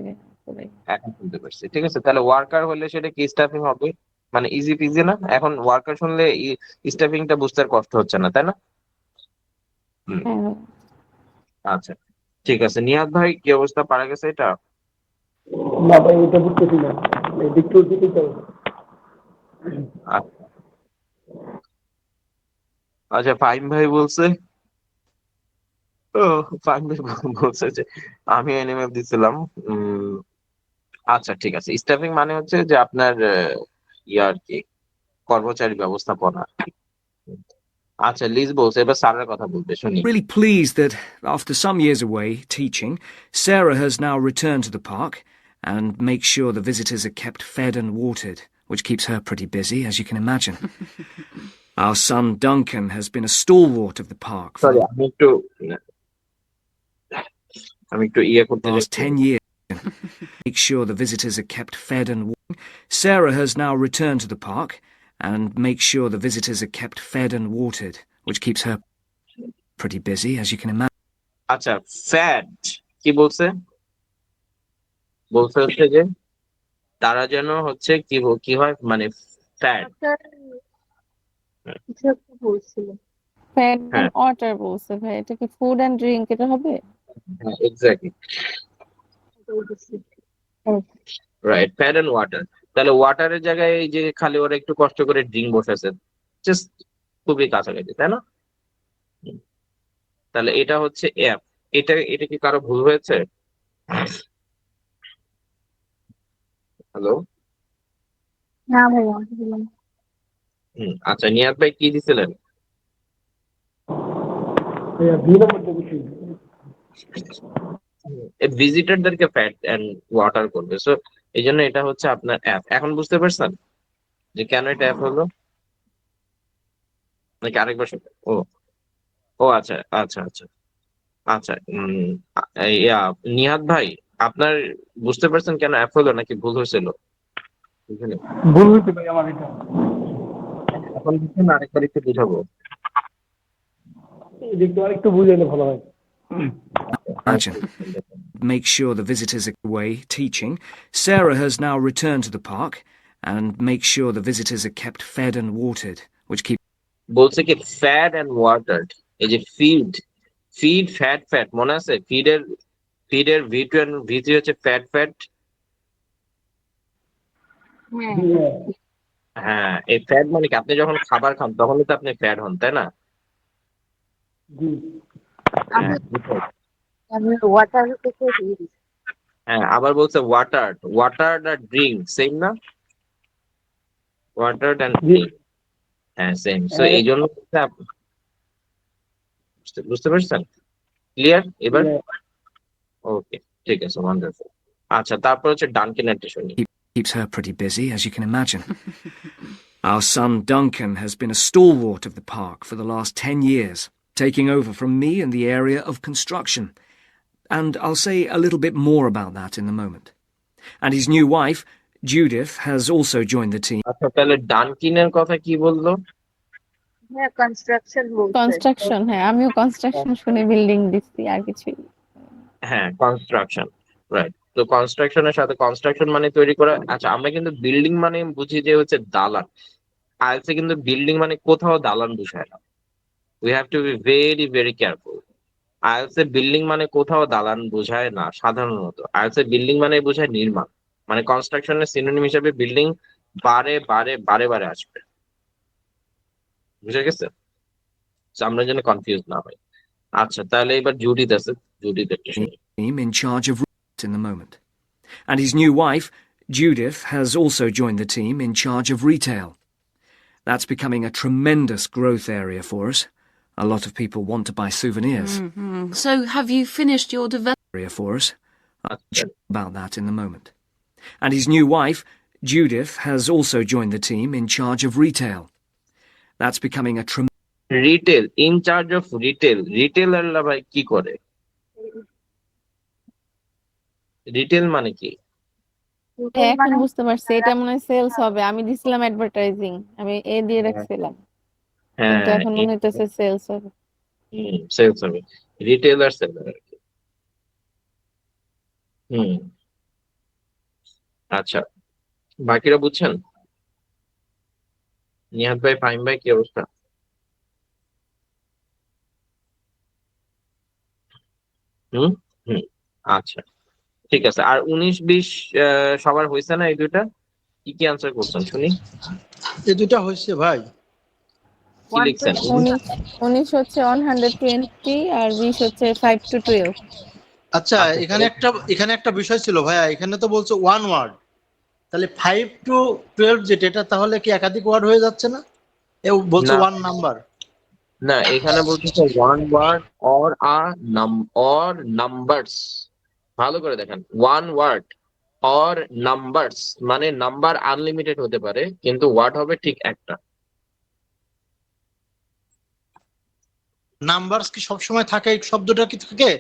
এখন শুনতে পারছি, ঠিক আছে। তাহলে ওয়ার্কার হলে সেটা কি স্টাফিং হবে? মানে ইজি পিজি না? এখন ওয়ার্কার শুনলে স্টাফিংটা বুঝতে আর কষ্ট হচ্ছে না, তাই না? হুম,
হ্যাঁ,
আচ্ছা, ঠিক আছে। নিহাদ ভাই, কি অবস্থা, পারা গেছে এটা?
না ভাই, এটা বুঝতেছি না, একটু দিতে চাই।
আচ্ছা আচ্ছা, ফাহিম ভাই বলছে, ও ফাহিম ভাই বলছে যে আমি এনিমেল দিছিলাম। আচ্ছা, ঠিক আছে। স্টাফিং মানে হচ্ছে যে আপনার আর কি, কর্মচারী ব্যবস্থাপনা। আচ্ছা, লিজ বলছে, এবার স্যারের কথা বলবে, শুনি।
really pleased that, after some years away teaching, Sarah has now returned to the park and makes sure the visitors are kept fed and watered, which keeps her pretty busy, as you can imagine. Our son Duncan has been a stalwart of the park for
sorry,
the
আমি একটু ইয়ে করতে
last
যাচ্ছি।
10 years. Make sure the visitors are kept fed and watered. Sarah has now returned to the park and makes sure the visitors are kept fed and watered, which keeps her pretty busy, as you can imagine.
আচ্ছা, fat কি বলছে? বলছে হচ্ছে যে তারা যেন হচ্ছে কি হয়, মানে ফ্যাট।
কিছু একটা বলছিল।
ফ্যাট
হ্যাঁ,
এন্ড ওয়াটার বলছে ভাই, এটা কি ফুড এন্ড ড্রিঙ্ক এটা হবে?
হ্যাঁ, exactly, right, fat and water. তাহলে ওয়াটারের জায়গায় এই যে খালি ওরা একটু কষ্ট করে ড্রিঙ্ক বসেছে, জাস্ট খুবই কাছাকাছি, তাই না? তাহলে এটা হচ্ছে এফ। এটা কি কারো ভুল হয়েছে? হ্যালো?
না ভাইয়া, বললাম।
আচ্ছা, নিয়াদ ভাই কি দিছিলেন?
দুই নাম্বারটা দিচ্ছি।
ভিজিটরদেরকে ফ্যাট এন্ড ওয়াটার করবে, সো এই জন্য এটা হচ্ছে আপনার অ্যাপ। এখন বুঝতে পারছেন যে কেন এটা অ্যাপ হলো, নাকি আরেকবার ও ও আচ্ছা আচ্ছা আচ্ছা আচ্ছা। নিহাদ ভাই, আপনার বুঝতে পারছেন কেন অ্যাপ হলো, নাকি ভুল হয়েছিল? বুঝলেন?
ভুল হয়েছে ভাই আমার এটা।
এখন বুঝছেন, আরেকবার একটু বুঝাবো।
একটু আরেকটু বুঝাইলে ভালো হয়।
Imagine. Make sure the visitors are away teaching. Sarah has now returned to the park and makes sure the visitors are kept fed and watered, which keep
বলছে কি ফ্যাট অ্যান্ড ওয়াটার, এই যে ফিড ফ্যাট মনে আছে? ফিডের ভি2 and ভি3 হচ্ছে fat.
হ্যাঁ
হ্যাঁ, এই ফ্যাট মানে কি, আপনি যখন খাবার খান তখনই তো আপনি ফ্যাট হন, তাই না?
আমি
হ্যাঁ
আমি ওয়াটার থেকে দিয়ে দিচ্ছি।
হ্যাঁ, আবার বলছে ওয়াটার আর ড্রিঙ্ক সেম না? ওয়াটার অ্যান্ড ড্রিঙ্ক, হ্যাঁ সেম। সো এই জন্য হচ্ছে বুঝতে পারছেন? ক্লিয়ার এবার? ওকে, ঠিক আছে, ওয়ান্ডারফুল। আচ্ছা, তারপর হচ্ছে ডানকিনেরটা শুনি।
Keeps her pretty busy, as you can imagine. Our son Duncan has been a stalwart of the park for the last 10 years, taking over from me in the area of construction. And I'll say a little bit more about that in a moment. And his new wife, Judith, has also joined the team.
আচ্ছা, তাহলে ডানকিনের কথা কি বললো?
হ্যাঁ construction বলছে।
Construction, হ্যাঁ আমিও construction শুনে বিল্ডিং দিচ্ছি আর কিছুই।
হ্যাঁ, কনস্ট্রাকশন, রাইট। তো কনস্ট্রাকশনের সাথে কনস্ট্রাকশন মানে তৈরি করা। আচ্ছা, আমরা কিন্তু বিল্ডিং মানে বুঝি যে হচ্ছে দালান। আইএলটিএস কিন্তু বিল্ডিং মানে কোথাও দালান বুঝায় না। We have to be very very careful. IELTS A building মানে কোথাও দালান বোঝায় না সাধারণত। আইএলটিএস এ বিল্ডিং মানে বোঝায় নির্মাণ। মানে কনস্ট্রাকশনের সিনোনিম হিসেবে বিল্ডিং বারে বারে বারে বারে আসবে। বুঝে গেছে? So, আমরা যেন কনফিউজ না হই। আচ্ছা, তাহলে এবার জুডিথ আছে, জুডিথ একটা শুনি।
In charge of in the moment. And his new wife, Judith, has also joined the team in charge of retail. That's becoming a tremendous growth area for us. A lot of people want to buy souvenirs.
So, have you finished your development?
Area for us.
আচ্ছা,
About that in a moment. And his new wife, Judith, has also joined the team in charge of retail. That's becoming a tremendous
retail, in charge of retail. রিটেলাররা ভাই কি করে? Retail মানে কি?
এখন বুঝতে পারছি, এটা মনে হয় সেলস হবে। আমি দিছিলাম অ্যাডভার্টাইজিং, আমি এ দিয়ে রাখছিলাম, কিন্তু
হ্যাঁ,
এখন মনে হইতেছে সেলস হবে।
সেলস হবে। রিটেলার সেলার আর কি। হুম, আচ্ছা, বাকিরা বুঝছেন? নিহাত ভাই, ফাহিম ভাই, কি অবস্থা? হুম হুম, আচ্ছা, ঠিক আছে। আর 19-20 সবার হয়েছে না এই দুইটা? কি কি আনসার করছেন শুনি?
এই দুইটা হয়েছে ভাই।
কি লিখছেন?
19 হচ্ছে 120 আর 20 হচ্ছে 5 to 12।
আচ্ছা,
আচ্ছা,
এখানে একটা বিষয় ছিল ভাইয়া, এখানে তো বলছে ওয়ান ওয়ার্ড, তাহলে 5 to 12 যেটা, এটা তাহলে কি একাধিক ওয়ার্ড হয়ে যাচ্ছে না? এ বলছে
না
ওয়ান নাম্বার।
না, এখানে বলতেছে one word or or numbers. ভালো করে দেখেন, ওয়ান ওয়ার্ড অর নাম্বারস মানে নাম্বার আনলিমিটেড হতে পারে, কিন্তু ওয়ার্ড হবে ঠিক একটা।
নাম্বারস কি সবসময় থাকে? এই শব্দটা কি থাকে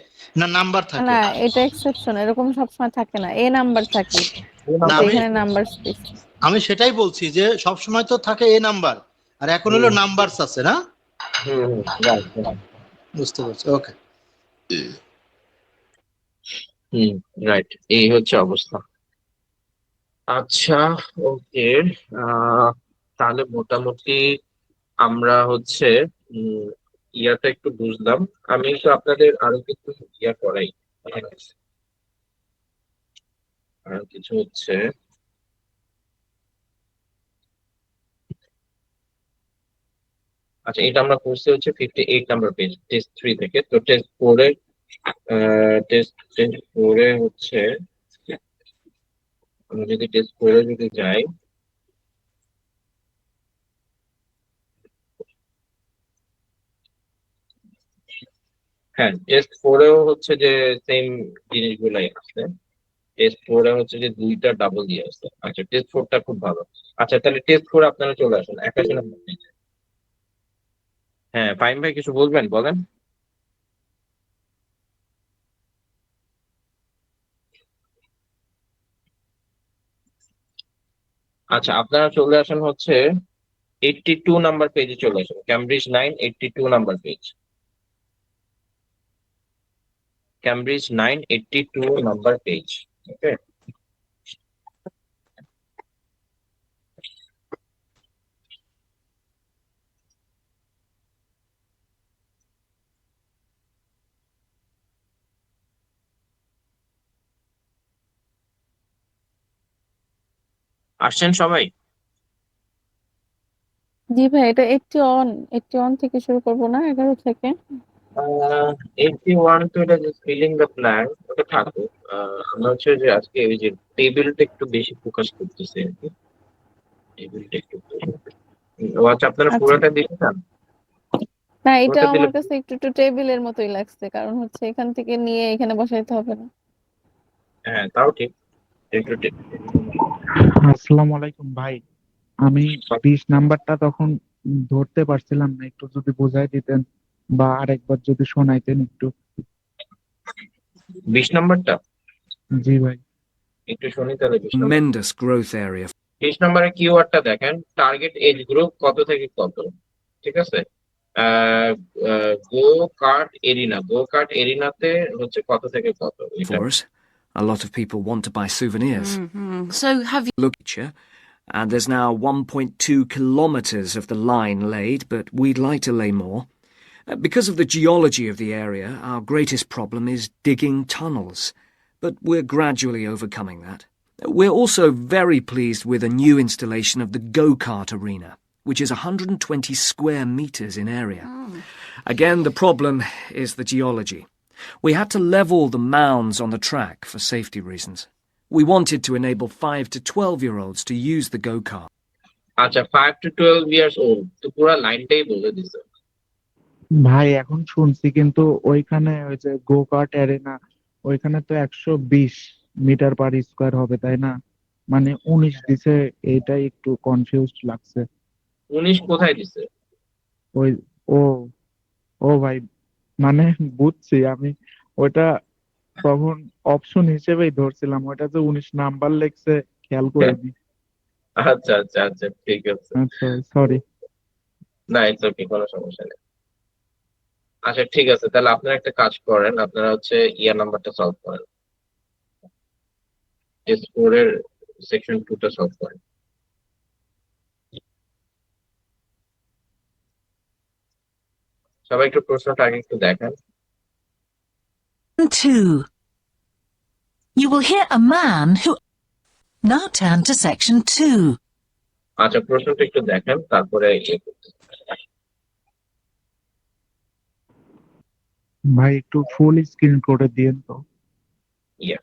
না নাম্বার থাকে?
না, এটা এক্সেপশন, এরকম সবসময় থাকে না, এ নাম্বার থাকে,
না,
কিন্তু
আমি
এখানে নাম্বার স্পেস।
আমি সেটাই বলছি যে সবসময় তো থাকে এ নাম্বার, আর এখন হলো নাম্বারস আছে না।
রাইট।
বুঝতে পারছি, ওকে।
রাইট, এই হচ্ছে অবস্থা। আচ্ছা, ওকে। তাহলে মোটামুটি আমরা হচ্ছে উম, ইয়াটা একটু বুঝলাম। আমি একটু আপনাদের আরো কিছু ইয়া করাই। আর কিছু হচ্ছে, আচ্ছা, এটা আমরা করছি হচ্ছে 58 নাম্বার পেজ, টেস্ট 3 থেকে। তো টেস্ট 4 এ হচ্ছে, আমরা যদি টেস্ট 4 যদি যাই, হ্যাঁ টেস্ট 4এও হচ্ছে যে সেম জিনিসগুলাই আছে। টেস্ট 4 হচ্ছে যে দুইটা ডাবল দিয়ে আছে। আচ্ছা, টেস্ট 4টা খুব ভালো। আচ্ছা, তাহলে টেস্ট 4 আপনারা চলে আসুন 81 নাম্বার পেজে। হ্যাঁ, ফাইম ভাই কিছু বলবেন, বলেন। আচ্ছা, আপনারা চলে আসেন হচ্ছে 82 নাম্বার পেজে চলে আসুন। Cambridge 9 82 number page. Cambridge 9 82 number page. Okay. আসছেন সবাই?
জি ভাই, এটা 81 থেকে শুরু করবো না, 11 থেকে?
81 তো এটা জাস্ট ফিলিং দ্য প্ল্যান, ওটা থাকুক। আমরা হচ্ছে যে আজকে ওই যে টেবিলটা একটু বেশি ফোকাস করতেছি আর কি, টেবিলটা একটু ও আচ্ছা, আপনারা
আচ্ছা,
পুরোটা দিতে চান?
না এটা
পুরোটা দিলে
আমার কাছে একটু একটু টেবিলের মতোই লাগছে, কারণ হচ্ছে এখান থেকে নিয়ে এখানে বসাইতে হবে না।
হ্যাঁ, তাও ঠিক। একটু
আসসালামু আলাইকুম ভাই। আমি 20 নাম্বারটা তখন ধরতে পারছিলাম না, একটু যদি বোঝাই দিতেন বা আরেকবার যদি শোনাইতেন একটু।
20 নাম্বারটা
জি ভাই।
একটু শুনি তাহলে। 20 নাম্বার,
Tremendous growth area.
20 নাম্বারের কিওয়ার্ডটা দেখেন, টার্গেট এজ গ্রুপ কত থেকে কত, ঠিক আছে? গো কার্ট এরিনা, গো কার্ট এরিনাতে হচ্ছে কত থেকে কত এটা।
For us, a lot of people want to buy souvenirs.
So have you
Look, and there's now 1.2 kilometres of the line laid, but we'd like to lay more. Because of the geology of the area, our greatest problem is digging tunnels, but we're gradually overcoming that. We're also very pleased with a new installation of the go-kart arena, which is 120 square metres in area. Again, the problem is the geology. We had to level the mounds on the track for safety reasons. We wanted to enable 5 to 12-year-olds to use the go-kart.
আচ্ছা, 5 to 12 years old, তো পুরো লাইনটাই বলে দিছে।
ভাই এখন শুনছি কিন্তু ওইখানে ওই যে গো কার্ট অ্যারেনা ওইখানে তো 120 মিটার পার স্কোয়ার হবে তাই না? মানে 19 দিছে, এইটাই একটু কনফিউজড লাগছে।
19 কোথায় দিছে?
ওই ও ও ভাই, মানে বুঝছি আমি, ওটা তখন অপশন হিসেবেই ধরছিলাম, ওটা যে 19 নাম্বার লেখছে খেয়াল করিনি।
আচ্ছা আচ্ছা আচ্ছা, ঠিক আছে।
আচ্ছা সরি।
না, ইটস ওকে, কোনো সমস্যা নেই। আচ্ছা ঠিক আছে, তাহলে আপনারা একটা কাজ করেন, আপনারা হচ্ছে ইয়ার নাম্বারটা সলভ করেন, S4 এর সেকশন 2 টা সলভ করেন। সবাই একটু প্রশ্নটা আগে একটু দেখেন।
2. You will hear a man who... Now turn to section 2.
আচ্ছা, প্রশ্নটা একটু দেখেন, তারপরে ইয়ে করতে।
ভাই একটু ফুল স্ক্রিন করে দিয়েন তো।
ইয়া,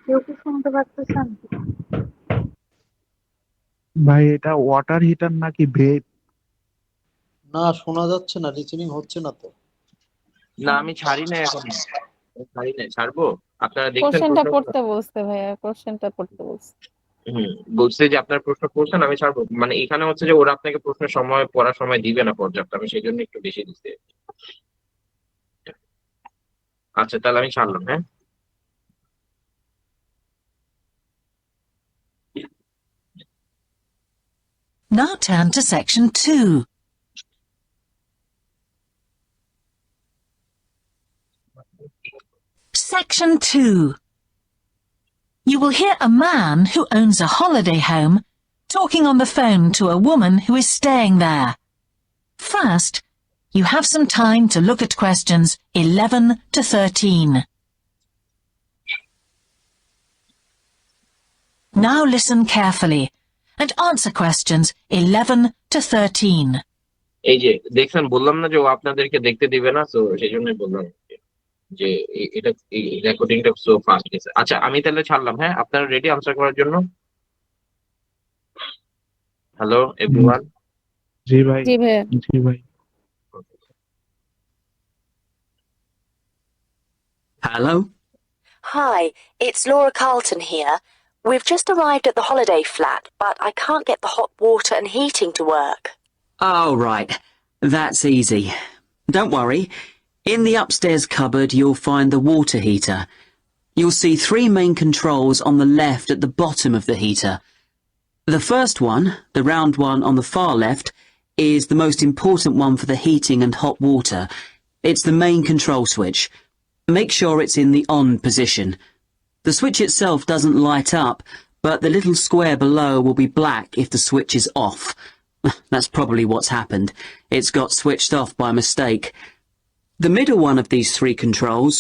কেউ কি শুনতে পারতেছেন?
ভাই এটা ওয়াটার হিটার নাকি ভেপ?
না, শোনা যাচ্ছে না, রিসিভিং হচ্ছে না তো।
না আমি ছাড়ি না এখন, ছাড়ি নাই, ছাড়বো। আপনারা দেখছেন
কোশ্চেনটা
প্রশ্ন?
পড়তে বলছে ভাইয়া, কোশ্চেনটা পড়তে বলছে।
হম, বলছে যে আপনার প্রশ্ন করছেন, আমি ছাড়বো। মানে এখানে হচ্ছে যে ওরা আপনাকে প্রশ্নের সময় পড়ার সময় দিবে না পর্যাপ্ত, আমি সেই জন্য একটু বেশি দিচ্ছি। আচ্ছা তাহলে আমি ছাড়লাম, হ্যাঁ।
Now turn to section 2. Section 2. You will hear a man who owns a holiday home talking on the phone to a woman who is staying there. First, you have some time to look at questions 11 to 13. Now listen carefully and answer questions 11 to 13.
এই যে দেখছেন, বললাম না যে ও আপনাদেরকে দেখতে দিবে না, তো সেই জন্যই বললাম যে এটা এই রেকর্ডিংটা সো ফাস্ট গেছে। আচ্ছা আমি তাহলে ছাড়লাম, হ্যাঁ আপনারা রেডি আনসার করার জন্য? Hello everyone.
জি ভাই,
জি ভাইয়া।
জি ভাই।
Hello?
Hi, it's Laura Carlton here. We've just arrived at the holiday flat, but I can't get the hot water and heating to work.
Oh, right. That's easy. Don't worry. In the upstairs cupboard, you'll find the water heater. You'll see 3 main controls on the left at the bottom of the heater. The first one, the round one on the far left, is the most important one for the heating and hot water. It's the main control switch. Make sure it's in the on position. The switch itself doesn't light up, but the little square below will be black if the switch is off. That's probably what's happened. It's got switched off by mistake. The middle one of these 3 controls,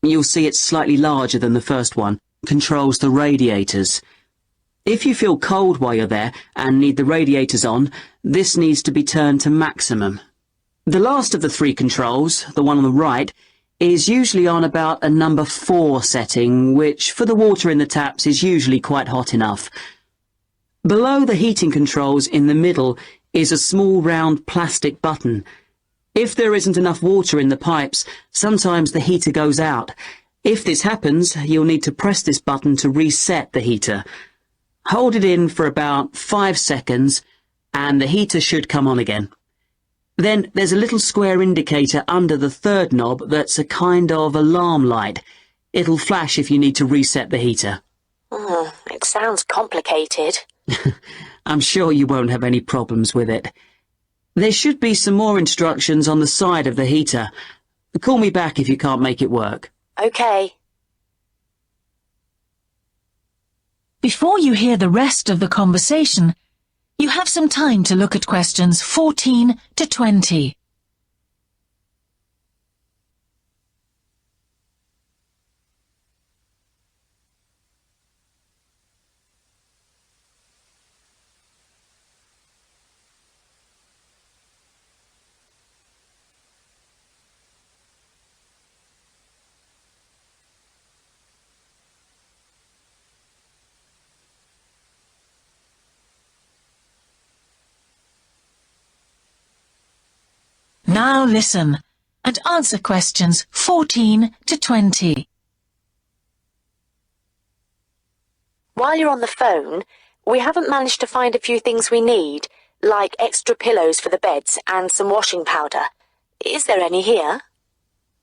you'll see it's slightly larger than the first one, controls the radiators. If you feel cold while you're there and need the radiators on, this needs to be turned to maximum. The last of the 3 controls, the one on the right, is usually on about a number 4 setting, which for the water in the taps is usually quite hot enough. Below the heating controls in the middle is a small round plastic button. If there isn't enough water in the pipes, sometimes the heater goes out. If this happens, you'll need to press this button to reset the heater. Hold it in for about 5 seconds and the heater should come on again. Then there's a little square indicator under the 3rd knob that's a kind of alarm light. It'll flash if you need to reset the heater.
It sounds complicated.
I'm sure you won't have any problems with it. There should be some more instructions on the side of the heater. Call me back if you can't make it work.
Okay.
Before you hear the rest of the conversation, you have some time to look at questions 14 to 20. Now listen and answer questions 14 to 20.
While you're on the phone, we haven't managed to find a few things we need, like extra pillows for the beds and some washing powder. Is there any here?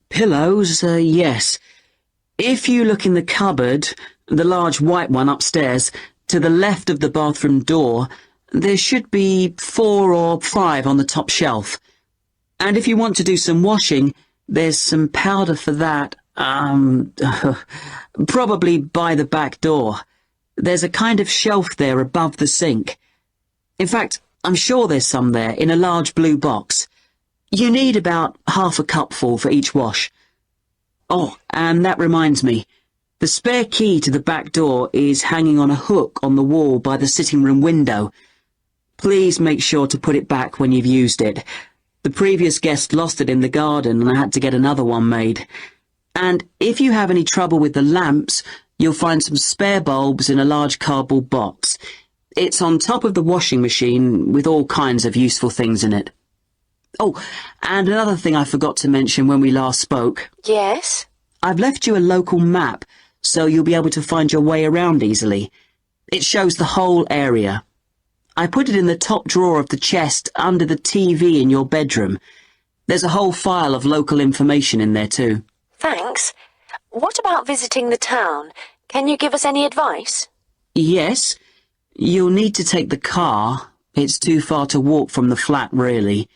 Pillows, yes. If you look in the cupboard, the large white one upstairs, to the left of the bathroom door, there should be 4 or 5 on the top shelf. And if you want to do some washing, there's some powder for that, probably by the back door. There's a kind of shelf there above the sink. In fact, I'm sure there's some there in a large blue box. You need about half a cupful for each wash. Oh, and that reminds me. The spare key to the back door is hanging on a hook on the wall by the sitting room window. Please make sure to put it back when you've used it. The previous guest lost it in the garden and I had to get another one made. And if you have any trouble with the lamps, you'll find some spare bulbs in a large cardboard box. It's on top of the washing machine with all kinds of useful things in it. Oh, and another thing I forgot to mention when we last spoke.
Yes?
I've left you a local map, so you'll be able to find your way around easily. It shows the whole area. I put it in the top drawer of the chest under the TV in your bedroom. There's a whole file of local information in there too.
Thanks. What about visiting the town? Can you give us any advice?
Yes. You'll need to take the car. It's too far to walk from the flat, really.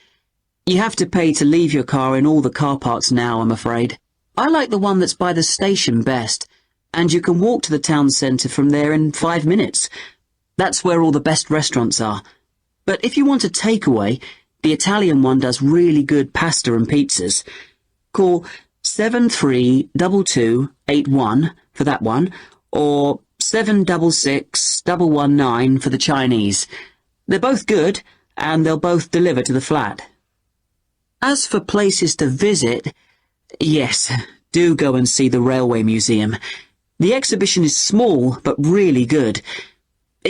You have to pay to leave your car in all the car parks now, I'm afraid. I like the one that's by the station best, and you can walk to the town centre from there in 5 minutes. That's where all the best restaurants are. But if you want a takeaway, the Italian one does really good pasta and pizzas. Call 732281 for that one, or 766-119 for the Chinese. They're both good, and they'll both deliver to the flat. As for places to visit, yes, do go and see the Railway Museum. The exhibition is small, but really good.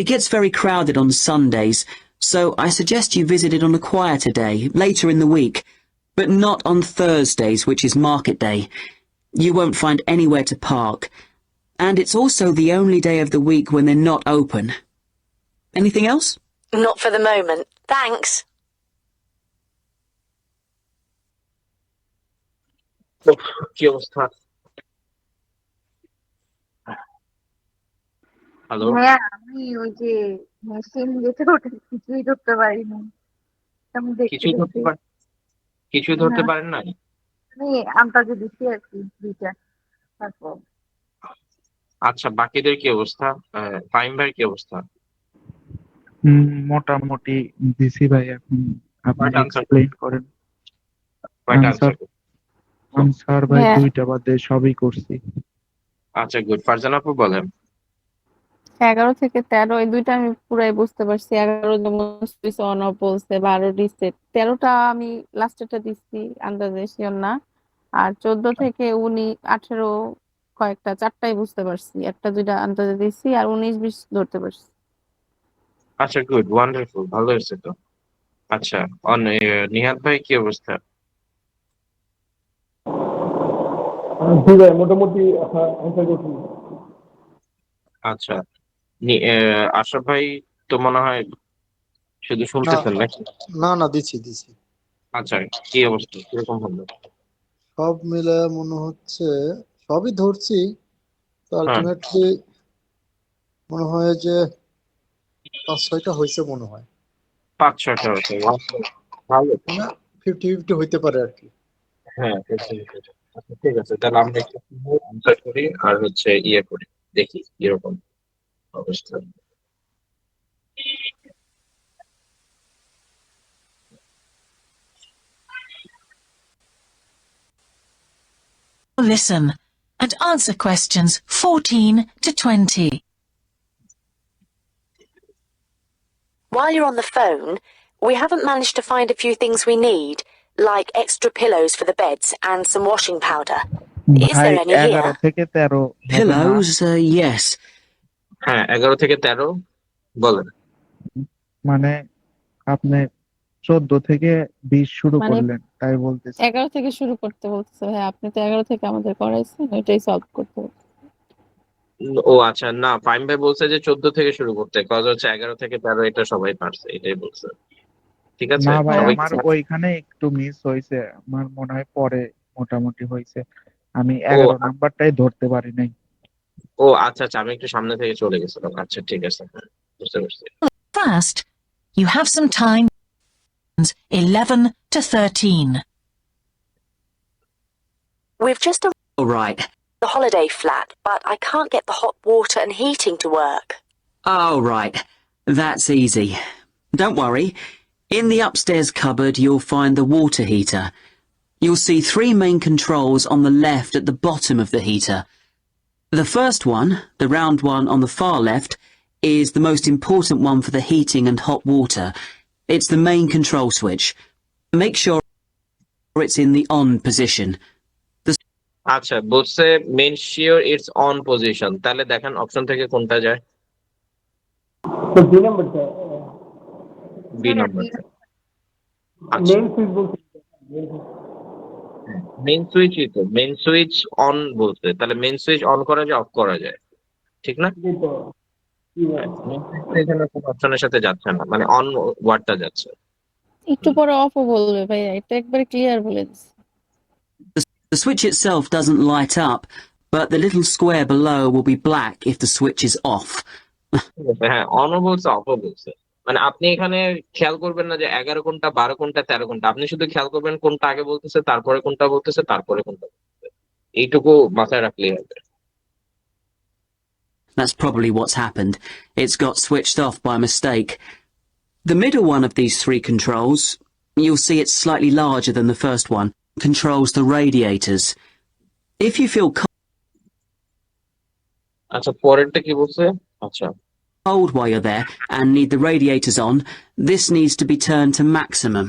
It gets very crowded on Sundays, so I suggest you visit it on a quieter day, later in the week, but not on Thursdays, which is market day. You won't find anywhere to park, and it's also the only day of the week when they're not open. Anything else?
Not for the moment. Thanks.
কি অবস্থা? Hello,
হ্যাঁ, আমি ওই যে machine যেটা ওটা কিছুই ধরতে পারিনি। আমি দেখতে
কিছুই ধরতে
দেখতে
পার কিছুই ধরতে
না,
পারেন নাই?
আমি আন্তাজে দিচ্ছি আর কি দুইটা। তারপর
আচ্ছা, বাকিদের কি অবস্থা? ফাহিম ভাইয়ের কি অবস্থা?
মোটামুটি দিছি ভাই। এখন আপনি
কয়টা আনসার
এক্সপ্লেইন করেন।
কয়টা
আনসার
আনসার
আনসার ভাই
হ্যাঁ
2টা বাদে সবই করছি।
আচ্ছা, গুড। ফারজানা আপু বলেন।
11 থেকে 13 এই দুইটা আমি পুরাই বুঝতে পারছি। 11 যেমন সুইচ অন অফ বলছে, 12 রিসেট, 13টা আমি লাস্টেরটা দিচ্ছি আন্দাজে শিওর না। আর 14 থেকে 19 18 কয়েকটা 4টাই বুঝতে পারছি, একটা দুইটা আন্দাজে দিচ্ছি, আর 19 20 ধরতে পারছি।
আচ্ছা, গুড, ওয়ান্ডারফুল, ভালো হয়েছে তো। আচ্ছা, নিহাদ ভাই কি অবস্থা?
জি ভাই, মোটামুটি অ্যান্সার করছি।
আচ্ছা, আশরাফ ভাই তো মনে হয় শুধু
না
শুনতেছেন নাকি?
না দিছি।
আচ্ছা, কি অবস্থা, কিরকম হলো?
সব মিলে মনে হচ্ছে সবই ধরছি, তো
হ্যাঁ,
আলটিমেটলি মনে হয় যে 5-6টা হয়েছে মনে হয়।
5-6টা হচ্ছে, ভালো।
মানে 50-50 হইতে পারে আর কি।
হ্যাঁ, বুঝতে পেরেছি। আচ্ছা, ঠিক আছে, তাহলে আমরা একটু আনসার করি আর হচ্ছে ইয়ে করি, দেখি কিরকম অবস্থা।
Listen and answer questions 14 to 20.
While you're on the phone, we haven't managed to find a few things we need, like extra pillows for the beds and some washing powder. Is
ভাই
there any
11
here?
থেকে 13 হবে না?
Pillows? Yes.
হ্যাঁ, 11 থেকে 13 বলেন।
মানে আপনি 14 থেকে 20 শুরু
মানে
করলেন, তাই বলতেছি।
11 থেকে শুরু করতে বলতেছে ভাই, আপনি তো 11 থেকে আমাদের করাইছেন, ওইটাই সলভ করতে হবে।
ও আচ্ছা, না, ফাইম ভাই বলছে যে 14 থেকে শুরু করতে, কজ হচ্ছে 11 থেকে 13 এটা সবাই পারছে, এটাই বলছে। ঠিক আছে,
না ভাই,
ও
সবাই
আমার
আচ্ছা।
ওইখানে একটু মিস হয়েছে। আমার মনে হয় পরে মোটামুটি হয়েছে। আমি
ও
11 নাম্বারটাই ধরতে পারি নাই।
আচ্ছা, আমি একটু সামনে থেকে চলে গেছিলাম। আচ্ছা, ঠিক আছে, হ্যাঁ, বুঝতে পারছি।
First, you have some time 11 to 13.
We've just arrived
All right.
at the holiday flat, but I can't get the hot water and heating to work.
Oh, right. That's easy. Don't worry. In the upstairs cupboard, you'll find the water heater. You'll see 3 main controls on the left at the bottom of the heater. The first one, the round one on the far left, is the most important one for the heating and hot water. It's the main control switch. Make sure it's in the on position.
আচ্ছা, বলছে make sure it's on position, তাহলে দেখেন option থেকে কোনটা যায়?
তো 2 নাম্বারটা
B
হ্যাঁ
নম্বর। আচ্ছা,
মেইন সুইচ বলছি।
মেন সুইচই তো, মেন সুইচ অন বলছে, তাহলে মেন সুইচ অন করা যায়, অফ করা যায়, ঠিক না?
যেটা কি
হ্যাঁ, main switch তো এখানে কোনো অপশনের সাথে যাচ্ছে না, মানে অন ওয়ার্ডটা যাচ্ছে।
একটু পরে অফও বলবে ভাইয়া, এটা একবারে ক্লিয়ার বলে দিচ্ছে।
The switch itself doesn't light up, but the little square below will be black if the switch is off.
ঠিক আছে, হ্যাঁ, অনও বলছে, অফও বলছে। মানে আপনি এখানে খেয়াল করবেন না যে 11 কোনটা, 12 কোনটা, 13 কোনটা, আপনি শুধু খেয়াল করবেন কোনটা আগে বলতেছে, তারপরে কোনটা বলতেছে, তারপরে কোনটা বলতেছে, এইটুকু মাথায় রাখলেই হবে।
That's probably what's happened. It's got switched off by mistake. The middle one of these 3 controls, you'll see it's slightly larger than the first one, controls the radiators. If you feel
আচ্ছা পরেরটা কি বলছে? আচ্ছা
Cold while you're there and need the radiators on, this needs to be turned to maximum.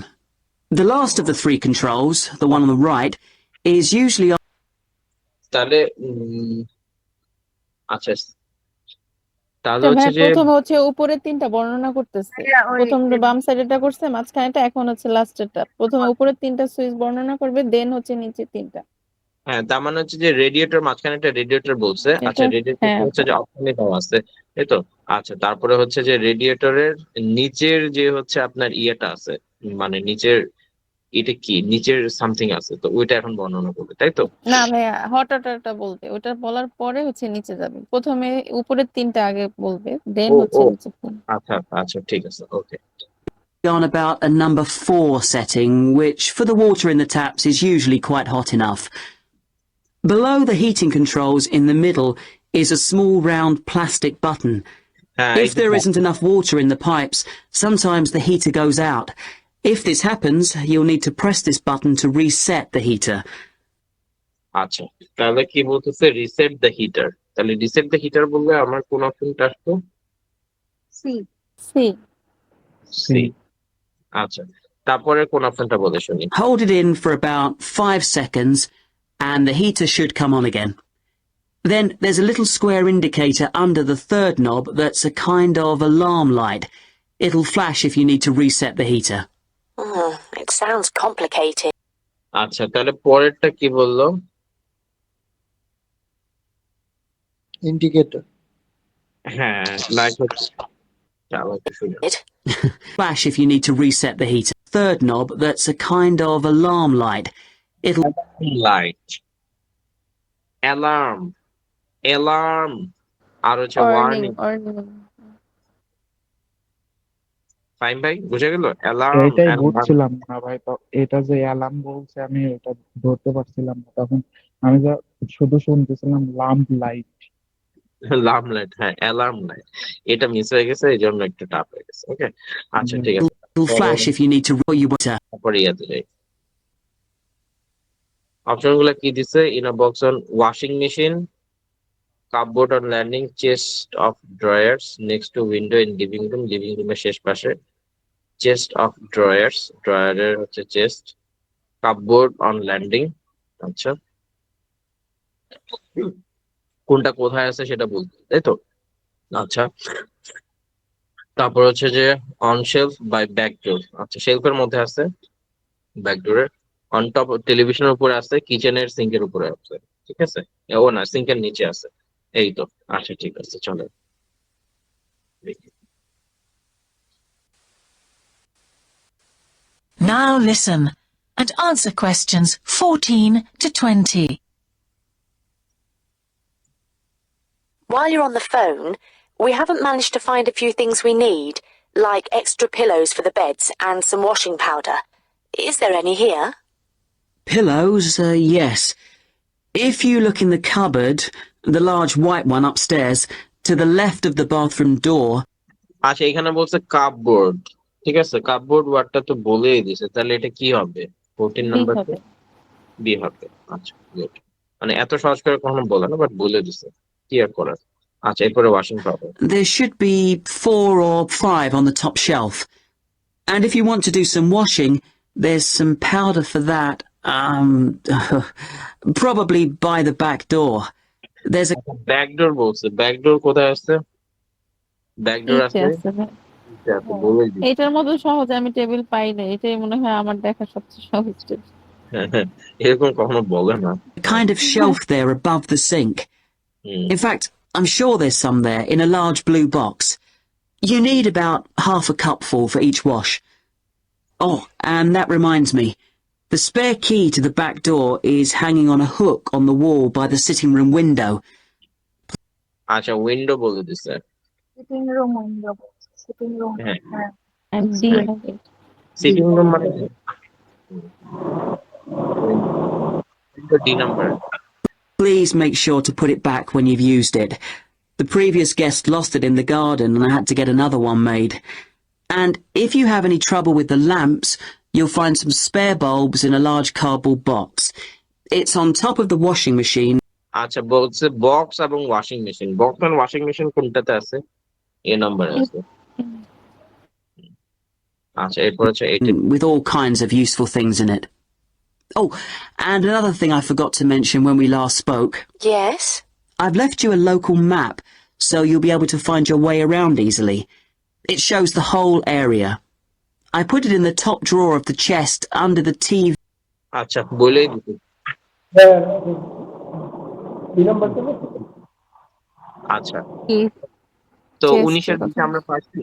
The last of the three controls, the one on the right, is usually
তাহলে আচ্ছা তাহলে
ভাই
হচ্ছে যে
প্রথমে হচ্ছে উপরের তিনটা বর্ণনা করতেছে, প্রথম বাম সাইডেটা করছে, মাঝখানেটা, এখন হচ্ছে লাস্টেরটা। প্রথমে উপরের তিনটা সুইচ বর্ণনা করবে, দেন হচ্ছে নিচে তিনটা।
হ্যাঁ তার মানে হচ্ছে যে রেডিয়েটর মাঝখানে একটা রেডিয়েটর বলছে। আচ্ছা
এটা
রেডিয়েটর
হ্যাঁ
হচ্ছে যে অপশনে দেওয়া আছে তাই তো। আচ্ছা তারপরে হচ্ছে যে রেডিয়েটরের নিচের যে হচ্ছে আপনার ইয়েটা আছে, মানে নিচের এটা কি নিচের সামথিং আছে, তো ওইটা এখন বর্ণনা করবে তাই তো।
না ভাইয়া, হট ওয়াটারটা বলবে, ওটা বলার পরে হচ্ছে নিচে যাবে। প্রথমে উপরের তিনটা আগে বলবে, দেন
ও
হচ্ছে
ও
নিচে তিন।
আচ্ছা আচ্ছা ঠিক আছে ওকে।
on about a number 4 setting, which for the water in the taps is usually quite hot enough. Below the heating controls in the middle is a small round plastic button.
হ্যাঁ
If there isn't enough water in the pipes, sometimes the heater goes out. If this happens, you'll need to press this button to reset the heater.
আচ্ছা তাহলে কি বলতেছে reset the heater, তাহলে reset the heater বললে আমার কোন অপশনটা আসতো?
সি।
সি।
সি। আচ্ছা তারপরে কোন অপশনটা বলে শুনি।
Hold it in for about 5 seconds and the heater should come on again. Then there's a little square indicator under the third knob that's a kind of alarm light. It'll flash if you need to reset the heater.
It sounds complicated.
আচ্ছা তাহলে পরেরটা কি বললো?
Indicator.
হ্যাঁ light হচ্ছে চালাতে শুনে।
Flash if you need to reset the heater. Third knob that's a kind of alarm light. It'll
light alarm alarm আর হচ্ছে
ওয়ার্নিং
ওয়ার্নিং।
ওয়ার্নিং।
ফাইন ভাই বুঝে গেল অ্যালার্ম।
এটাই বুঝছিলাম না ভাই, তো এটা যে অ্যালার্ম বলছে আমি এটা ধরতে পারছিলাম না তখন। আমি যা শুধু শুনতেছিলাম লাম্প লাইট।
অ্যালার্ম লাইট, হ্যাঁ অ্যালার্ম লাইট, এটা মিস হয়ে গেছে এই জন্য একটু টাফ হয়ে গেছে। ওকে আচ্ছা ঠিক আছে
flash if you need to roll your water.
তারপরে ইয়াতে যাই। অপশন গুলো কি দিছে? In a box on washing machine, cupboard on landing, chest of drawers next to window in living room, living রুমের শেষ পাশে, চেস্ট অফ ড্রয়ার্স ড্রয়ারের হচ্ছে চেস্ট, কাপবোর্ড অন ল্যান্ডিং। আচ্ছা কোনটা কোথায় আছে সেটা বলতে তাই তো। আচ্ছা তারপর হচ্ছে যে on shelf by back door, আচ্ছা শেলফের মধ্যে আছে, ব্যাক ডোরের অন টপ টেলিভিশনের উপরে আছে, কিচেনের সিঙ্কের উপরে আছে, ঠিক আছে। ও না সিঙ্কের নিচে আছে, এই তো। আচ্ছা ঠিক আছে চলো দেখি।
Now listen and answer questions 14 to 20.
While you're on the phone, we haven't managed to find a few things we need, like extra pillows for the beds and some washing powder. Is there any here?
Pillows, yes. If you look in the cupboard, the large white one upstairs, to the left of the bathroom door.
আচ্ছা এখানে বলছে cupboard, ঠিক আছে cupboard ওয়ার্ডটা তো বলেই দিছে, তাহলে এটা কি হবে? 14
বি
নাম্বার
হবে।
বি হবে। আচ্ছা good. মানে এত সহজ করে কখনো বলে না বাট বলে দিছে কি আর করার। আচ্ছা এরপরে washing powder.
There should be 4 or 5 on the top shelf. And if you want to do some washing, there's some powder for that. Probably by the back door. There's a
backdoor বলছে, backdoor কোথায় আছে? Backdoor
নিচে
আছে
আছে ভাই।
নিচে আছে, বলেই দিছে।
এটার মতো সহজ আমি টেবিল পাই না, এটাই মনে হয় আমার দেখা সবচেয়ে সহজ টেবিল।
এরকম কখনো বলে না।
kind of shelf there above the sink.
Hmm,
In fact, I'm sure there's some there in a large blue box. You need about half a cupful for each wash. Oh, and that reminds me. The spare key to the back door is hanging on a hook on the wall by the sitting room window.
আচ্ছা window বলে দিছে।
Sitting room window, sitting room.
হ্যাঁ
হ্যাঁ
And D হবে।
Sitting room মানে D number.
Please make sure to put it back when you've used it. The previous guest lost it in the garden and I had to get another one made. And if you have any trouble with the lamps, you'll find some spare bulbs in a large cardboard box. It's on top of the washing machine.
আচ্ছা, বলছে box এবং washing machine. Box and washing machine কোনটাতে আছে? এ number আছে। আচ্ছা, এরপর হচ্ছে 18।
with all kinds of useful things in it. Oh, and another thing I forgot to mention when we last spoke.
Yes?
I've left you a local map, so you'll be able to find your way around easily. It shows the whole area. I put it in the top drawer of the chest under the TV.
আচ্ছা, বলেই দিতে। আচ্ছা, তো
চেষ্টা
19-এর
কথা
দিকে আমরা পাচ্ছি।